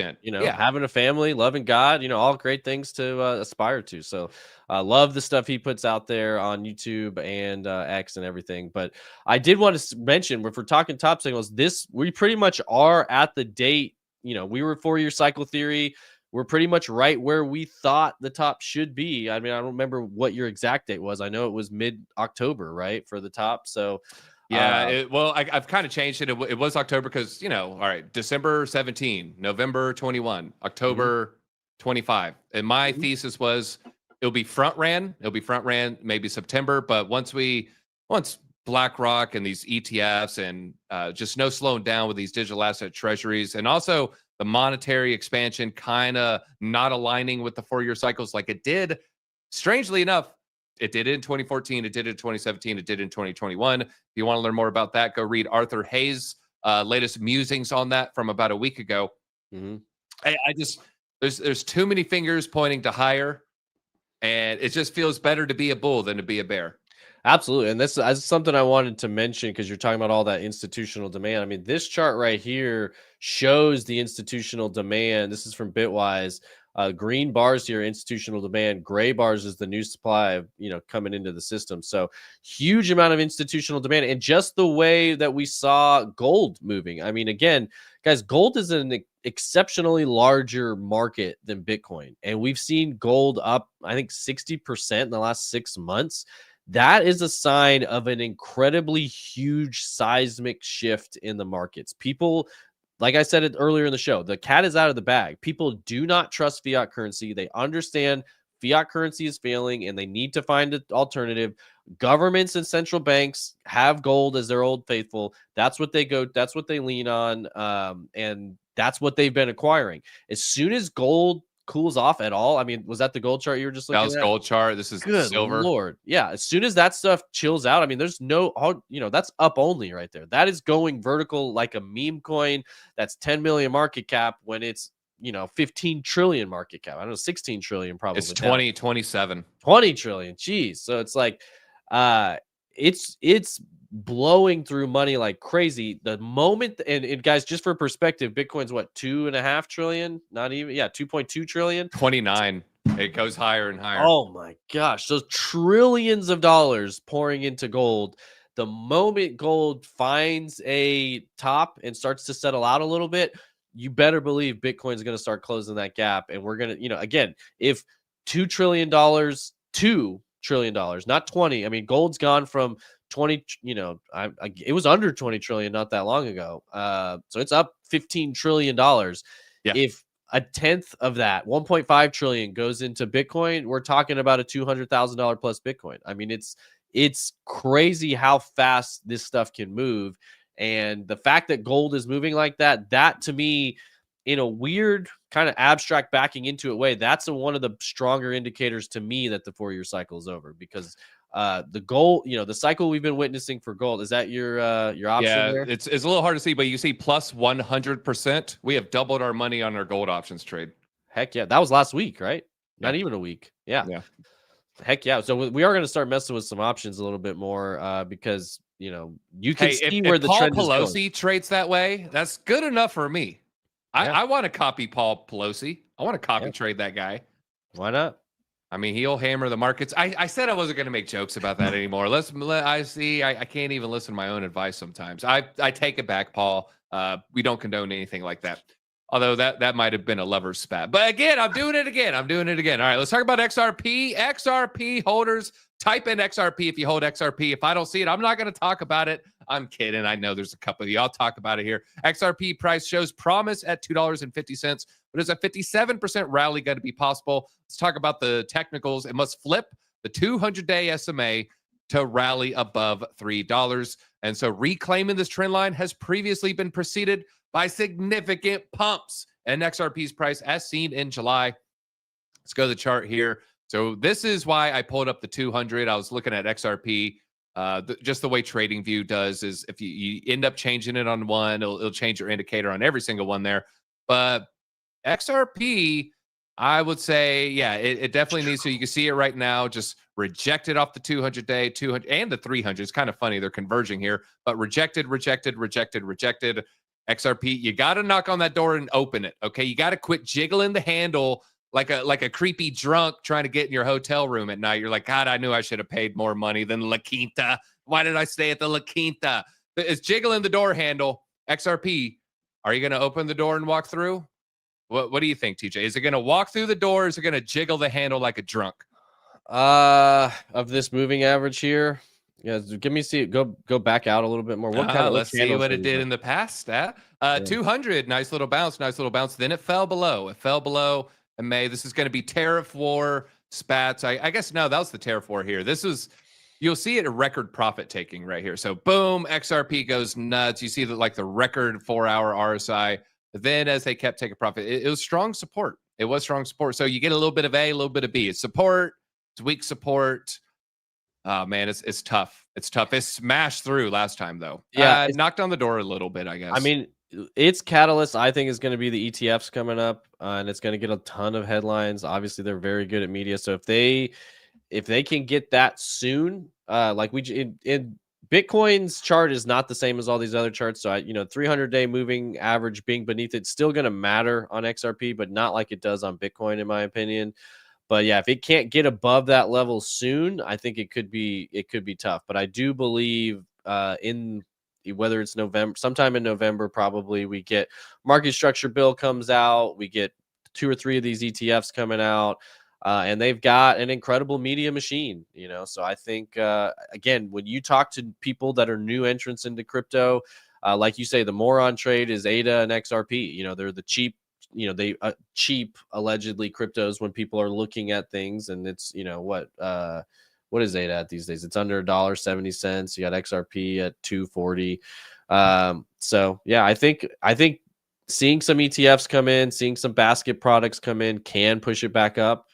having a family, loving God, all great things to aspire to. So love the stuff he puts out there on YouTube and X and everything. But I did want to mention, if we're talking top signals, we pretty much are at the date. We were 4-year cycle theory. We're pretty much right where we thought the top should be. I mean, I don't remember what your exact date was. I know it was mid-October, right, for the top. So
yeah, I've kind of changed it. It was October because, all right, December 17, November 21, October 25. And my thesis was it'll be front ran maybe September. But once BlackRock and these ETFs and just no slowing down with these digital asset treasuries, and also the monetary expansion kind of not aligning with the 4-year cycles like it did, strangely enough, it did it in 2014. It did it in 2017. It did it in 2021. If you want to learn more about that, go read Arthur Hayes' latest musings on that from about a week ago.
Mm-hmm.
There's too many fingers pointing to higher, and it just feels better to be a bull than to be a bear.
Absolutely. And this is something I wanted to mention because you're talking about all that institutional demand. I mean, this chart right here shows the institutional demand. This is from Bitwise. Green bars here, institutional demand. Gray bars is the new supply, coming into the system. So huge amount of institutional demand, and just the way that we saw gold moving. I mean, again, guys, gold is an exceptionally larger market than Bitcoin, and we've seen gold up, I think, 60% in the last 6 months. That is a sign of an incredibly huge seismic shift in the markets. People, like I said it earlier in the show, the cat is out of the bag. People do not trust fiat currency. They understand fiat currency is failing and they need to find an alternative. Governments and central banks have gold as their old faithful. That's what they lean on. And that's what they've been acquiring. As soon as gold cools off at all, I mean, was that the gold chart you were just looking at?
That was gold chart. This is
Good
silver.
Lord. Yeah. As soon as that stuff chills out, I mean, there's no, that's up only right there. That is going vertical like a meme coin. That's 10 million market cap when it's, 15 trillion market cap. I don't know, 16 trillion probably.
It's 27.
20 trillion. Jeez. So it's like, it's blowing through money like crazy. The moment, and guys, just for perspective, Bitcoin's what, 2.5 trillion? Not even, 2.2 trillion.
29. It goes higher and higher.
Oh my gosh. So trillions of dollars pouring into gold. The moment gold finds a top and starts to settle out a little bit, you better believe Bitcoin's going to start closing that gap. And we're going to, again, if $2 trillion, $2 trillion, not 20. I mean, gold's gone from 20, it was under 20 trillion not that long ago. So it's up $15 trillion.
Yeah.
If a tenth of that 1.5 trillion goes into Bitcoin, we're talking about a $200,000 plus Bitcoin. I mean, it's crazy how fast this stuff can move. And the fact that gold is moving like that to me, in a weird kind of abstract backing into it way, that's one of the stronger indicators to me that the 4-year cycle is over, because the gold, the cycle we've been witnessing for gold, is that your option there?
It's a little hard to see, but you see plus 100%. We have doubled our money on our gold options trade.
Heck yeah. That was last week, right?
Yeah.
Not even a week. Yeah.
Heck
yeah. So we are going to start messing with some options a little bit more because, you can see
if
where the
Paul
trend
Pelosi
is going.
trades that way, that's good enough for me. I want to copy Paul Pelosi. I want to copy trade that guy.
Why not?
I mean, he'll hammer the markets. I said I wasn't going to make jokes about that anymore. I can't even listen to my own advice sometimes. I take it back, Paul. We don't condone anything like that. Although that might have been a lover's spat. But again, I'm doing it again. All right, let's talk about XRP. XRP holders, type in XRP if you hold XRP. If I don't see it, I'm not going to talk about it. I'm kidding. I know there's a couple of you. I'll talk about it here. XRP price shows promise at $2.50. But is a 57% rally going to be possible? Let's talk about the technicals. It must flip the 200-day SMA to rally above $3. And so reclaiming this trend line has previously been preceded by significant pumps in XRP's price as seen in July. Let's go to the chart here. So this is why I pulled up the 200. I was looking at XRP. Just the way TradingView does is if you end up changing it on one, it'll change your indicator on every single one there. But XRP, I would say, it definitely needs to. You can see it right now, just rejected off the 200-day, 200, and the 300. It's kind of funny. They're converging here, but rejected. XRP, you got to knock on that door and open it. Okay. You got to quit jiggling the handle like a creepy drunk trying to get in your hotel room at night. You're like, God, I knew I should have paid more money than La Quinta. Why did I stay at the La Quinta? It's jiggling the door handle. XRP, are you going to open the door and walk through? What do you think, TJ? Is it going to walk through the door? Or is it going to jiggle the handle like a drunk?
Of this moving average here. Yeah, give me go back out a little bit more.
Let's see what it did in the past. 200, nice little bounce. Then it fell below. In May. This is going to be tariff war spats. I guess no, that was the tariff war here. You'll see it a record profit taking right here. So boom, XRP goes nuts. You see that like the record 4-hour RSI. But then as they kept taking profit, it was strong support. It was strong support. So you get a little bit of A, a little bit of B. It's support. It's weak support. Oh man, it's tough. It's tough. It smashed through last time though. Yeah, knocked on the door a little bit, I guess.
I mean, its catalyst, I think, is going to be the ETFs coming up, and it's going to get a ton of headlines. Obviously, they're very good at media, so if they can get that soon, like in Bitcoin's chart is not the same as all these other charts. So 300-day moving average being beneath it's still going to matter on XRP, but not like it does on Bitcoin, in my opinion. But yeah, if it can't get above that level soon, I think it could be tough. But I do believe in whether it's November, sometime in November, probably we get market structure bill comes out. We get 2 or 3 of these ETFs coming out, and they've got an incredible media machine. So I think again, when you talk to people that are new entrants into crypto, like you say, the moron trade is ADA and XRP. They're the cheap. They cheap allegedly cryptos when people are looking at things, and it's what is ADA at these days? It's under $1.70. You got XRP at $2.40. So yeah, I think seeing some ETFs come in, seeing some basket products come in can push it back up.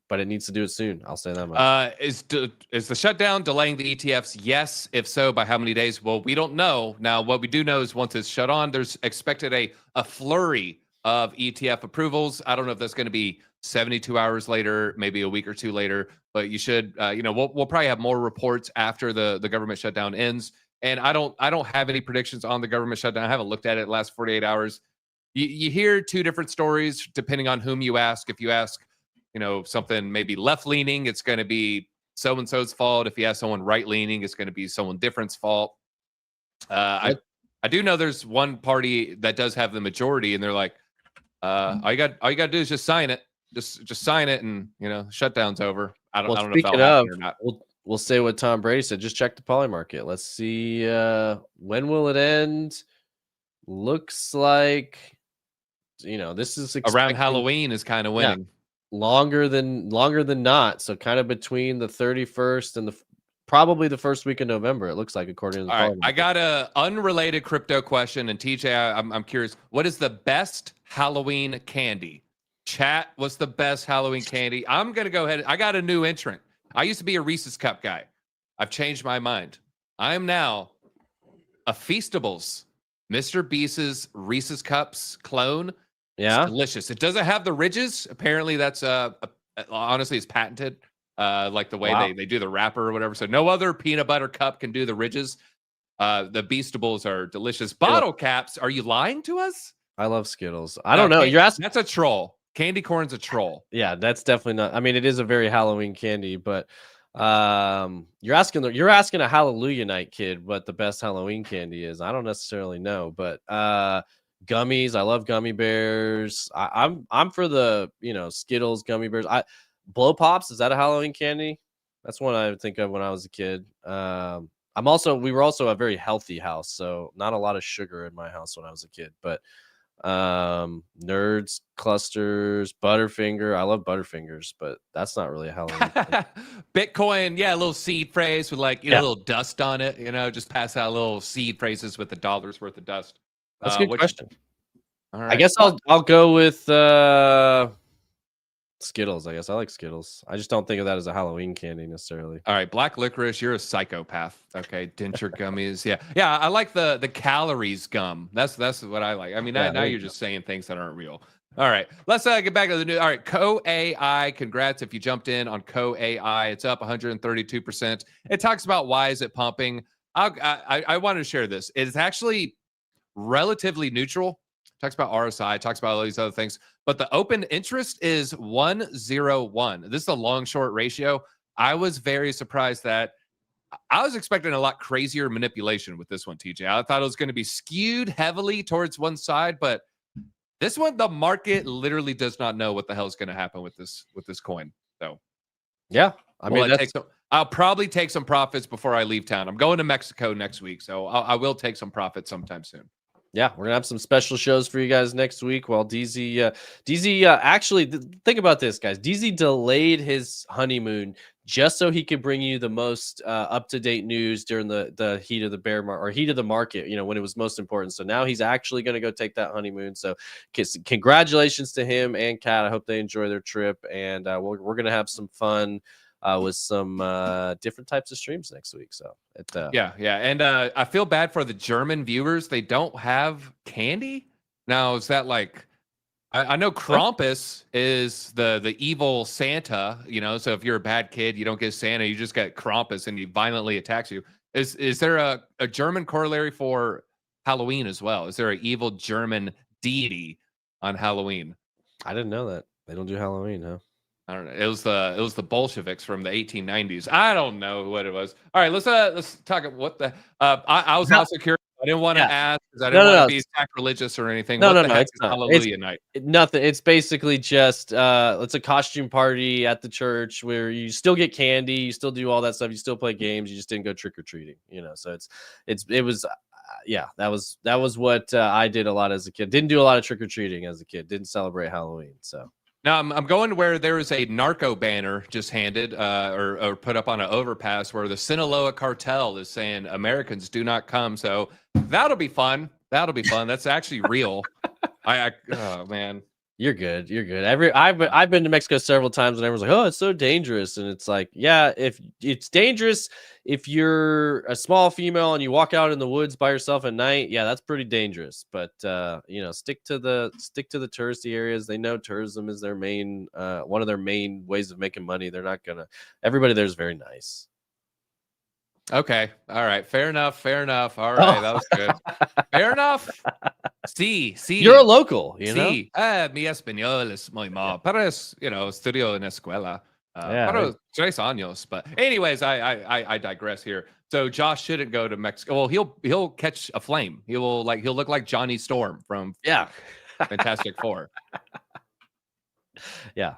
But it needs to do it soon. I'll say that much.
Is the shutdown delaying the ETFs? Yes. If so, by how many days? Well, we don't know. Now, what we do know is once it's shut on, there's expected a flurry of ETF approvals. I don't know if that's going to be 72 hours later, maybe a week or two later, but you should, we'll probably have more reports after the government shutdown ends. And I don't have any predictions on the government shutdown. I haven't looked at it last 48 hours. You hear two different stories depending on whom you ask. If you ask, something maybe left leaning, it's going to be so and so's fault. If you ask someone right leaning, it's going to be someone different's fault. I do know there's one party that does have the majority, and they're like, all you got to do is just sign it, just sign it, and shutdown's over. I don't know if that'll happen or not.
We'll say what Tom Brady said. Just check the poly market. Let's see when will it end. Looks like this is
around Halloween is kind of winning.
Yeah. Longer than not. So kind of between the 31st and probably the first week of November, it looks like, according to the
All right, I got a unrelated crypto question, and TJ, I'm curious, what is the best Halloween candy? Chat, what's the best Halloween candy? I'm gonna go ahead. I got a new entrant. I used to be a Reese's Cup guy. I've changed my mind. I am now a Feastables, Mr. Beast's Reese's Cups clone.
Yeah,
it's delicious. It doesn't have the ridges. Apparently, that's honestly, it's patented. Like the way they do the wrapper or whatever. So no other peanut butter cup can do the ridges. The Beastables are delicious. Bottle caps. Are you lying to us?
I love Skittles. I don't know. You're asking.
That's a troll. Candy corn's a troll.
Yeah, that's definitely not. I mean, it is a very Halloween candy, but you're asking a Hallelujah Night kid what the best Halloween candy is. I don't necessarily know, but gummies. I love gummy bears. I'm for the Skittles, gummy bears. Blow Pops, is that a Halloween candy? That's one I would think of when I was a kid. We were also a very healthy house, so not a lot of sugar in my house when I was a kid. But Nerds, Clusters, Butterfinger. I love Butterfingers, but that's not really a Halloween candy.
Bitcoin, yeah, a little seed phrase with a little dust on it. Just pass out little seed phrases with $1 worth of dust.
That's a good question.
All right.
I guess I'll go with Skittles. I guess I like Skittles. I just don't think of that as a Halloween candy necessarily.
All right, black licorice, you're a psychopath. Okay, denture gummies. Yeah. I like the calories gum. That's what I like. I mean, now you're just saying things that aren't real. All right, let's get back to the news. All right, CoAI, congrats if you jumped in on CoAI. It's up 132%. It talks about why is it pumping. I wanted to share this. It is actually relatively neutral. Talks about RSI, talks about all these other things, but the open interest is 101. This is a long short ratio. I was very surprised that I was expecting a lot crazier manipulation with this one, TJ. I thought it was going to be skewed heavily towards one side, but this one, the market literally does not know what the hell is going to happen with this coin. So,
yeah,
I'll probably take some profits before I leave town. I'm going to Mexico next week, so I will take some profits sometime soon.
Yeah, we're gonna have some special shows for you guys next week. While DZ actually think about this, guys. DZ delayed his honeymoon just so he could bring you the most up-to-date news during the heat of the bear market or heat of the market. When it was most important. So now he's actually gonna go take that honeymoon. So congratulations to him and Kat. I hope they enjoy their trip, and we're gonna have some fun with some different types of streams next week. So yeah.
And I feel bad for the German viewers. They don't have candy. Now, is that like I know Krampus is the evil Santa, so if you're a bad kid, you don't get Santa, you just get Krampus and he violently attacks you. Is there a German corollary for Halloween as well? Is there an evil German deity on Halloween?
I didn't know that. They don't do Halloween, huh?
I don't know. It was the Bolsheviks from the 1890s. I don't know what it was. All right, let's talk about what the. I was also curious. I didn't want to ask because I didn't want to be sacrilegious or anything.
No,
it's not. Hallelujah night.
Nothing. It's basically just it's a costume party at the church where you still get candy, you still do all that stuff, you still play games, you just didn't go trick or treating. So it was. That was what I did a lot as a kid. Didn't do a lot of trick or treating as a kid. Didn't celebrate Halloween. So.
Now I'm going where there is a narco banner just handed or put up on an overpass where the Sinaloa cartel is saying Americans do not come. So that'll be fun. That'll be fun. That's actually real. Oh man.
You're good. You're good. I've been to Mexico several times, and everyone's like, "Oh, it's so dangerous." And it's like, yeah, if it's dangerous if you're a small female and you walk out in the woods by yourself at night, yeah, that's pretty dangerous. But stick to the touristy areas. They know tourism is their main one of their main ways of making money. They're not gonna. Everybody there is very nice.
Okay. All right. Fair enough. Fair enough. All right. That was good. Fair enough. Sí.
You're a local, you know?
Sí. Mi español es muy mal. Pero es, estudio en escuela.
Yeah,
Pero 3 años. But anyways, I digress here. So Josh shouldn't go to Mexico. Well, he'll catch a flame. He'll look like Johnny Storm from Fantastic Four.
Yeah.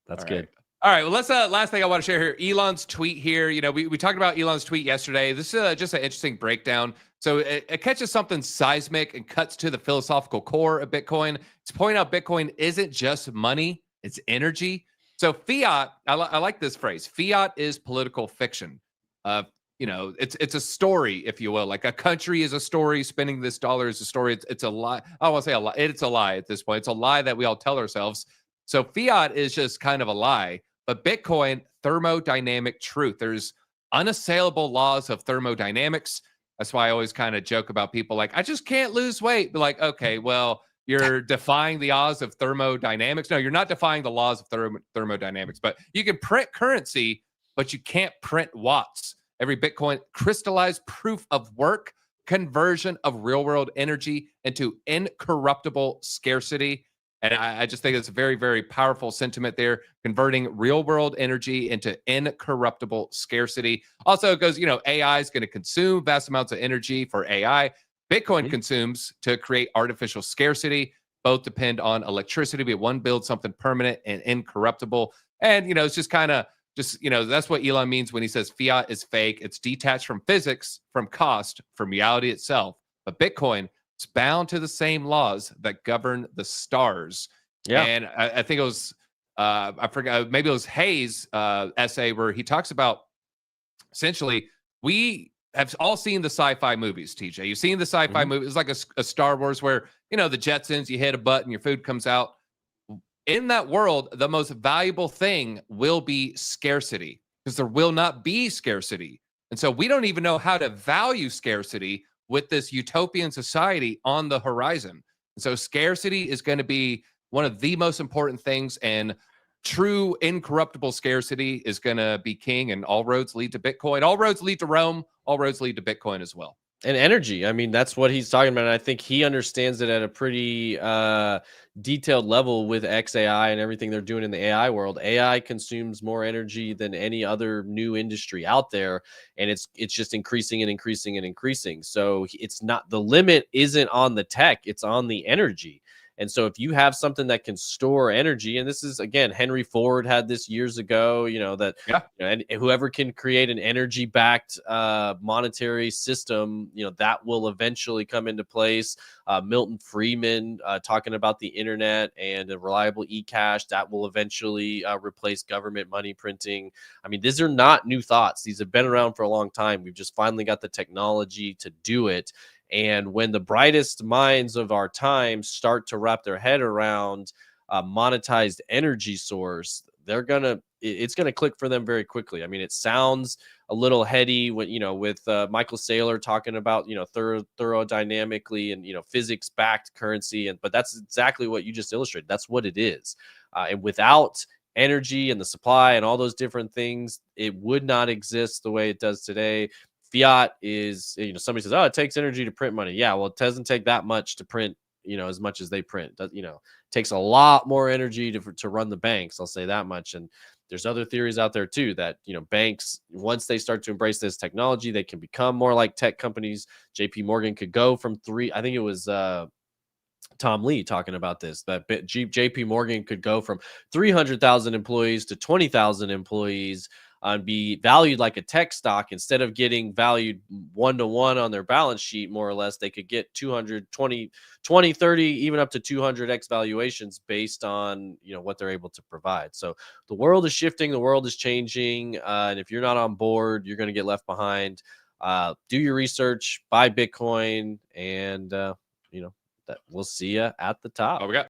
That's good.
All right. Well, let's last thing I want to share here. Elon's tweet here. We talked about Elon's tweet yesterday. This is just an interesting breakdown. So it catches something seismic and cuts to the philosophical core of Bitcoin. It's pointing out Bitcoin isn't just money, it's energy. So fiat, I like this phrase. Fiat is political fiction. It's a story, if you will. Like a country is a story, spending this dollar is a story. It's a lie. I won't say a lie. It's a lie at this point. It's a lie that we all tell ourselves. So fiat is just kind of a lie. But Bitcoin, thermodynamic truth. There's unassailable laws of thermodynamics. That's why I always kind of joke about people like, I just can't lose weight. But like, okay, well, you're defying the laws of thermodynamics. No, you're not defying the laws of thermodynamics. But you can print currency, but you can't print watts. Every Bitcoin crystallized proof of work, conversion of real-world energy into incorruptible scarcity. And I just think it's a very, very powerful sentiment there, converting real-world energy into incorruptible scarcity. Also, it goes, AI is going to consume vast amounts of energy for AI. Bitcoin consumes to create artificial scarcity. Both depend on electricity, but one builds something permanent and incorruptible. And, it's just kind of that's what Elon means when he says fiat is fake. It's detached from physics, from cost, from reality itself. But Bitcoin, it's bound to the same laws that govern the stars. Yeah. And I think it was, I forgot, maybe it was Hayes' essay where he talks about essentially, we have all seen the sci-fi movies, TJ. You've seen the sci-fi movies. It's like a Star Wars where, the Jetsons, you hit a button, your food comes out. In that world, the most valuable thing will be scarcity because there will not be scarcity. And so we don't even know how to value scarcity with this utopian society on the horizon. And so scarcity is going to be one of the most important things, and true incorruptible scarcity is going to be king, and all roads lead to Bitcoin. All roads lead to Rome. All roads lead to Bitcoin as well.
And energy. I mean, that's what he's talking about. And I think he understands it at a pretty detailed level with XAI and everything they're doing in the AI world. AI consumes more energy than any other new industry out there. And it's just increasing and increasing and increasing. So it's not, the limit isn't on the tech, it's on the energy. And so if you have something that can store energy, and this is, again, Henry Ford had this years ago, and whoever can create an energy-backed monetary system, that will eventually come into place. Milton Friedman talking about the internet and a reliable e-cash that will eventually replace government money printing. I mean, these are not new thoughts. These have been around for a long time. We've just finally got the technology to do it. And when the brightest minds of our time start to wrap their head around a monetized energy source, it's gonna click for them very quickly. I mean, it sounds a little heady when with Michael Saylor talking about thermodynamically and physics backed currency, but that's exactly what you just illustrated. That's what it is. And without energy and the supply and all those different things, it would not exist the way it does today. Fiat is, somebody says, oh, it takes energy to print money. Yeah, well, it doesn't take that much to print, as much as they print. It takes a lot more energy to run the banks. I'll say that much. And there's other theories out there too that, banks, once they start to embrace this technology, they can become more like tech companies. JP Morgan could go from I think it was Tom Lee talking about this, that JP Morgan could go from 300,000 employees to 20,000 employees and be valued like a tech stock. Instead of getting valued 1-to-1 on their balance sheet, more or less, they could get 20, 30, even up to 200x valuations based on, what they're able to provide. So the world is shifting, the world is changing. And if you're not on board, you're going to get left behind. Do your research, buy Bitcoin, and that we'll see you at the top.
Oh, we got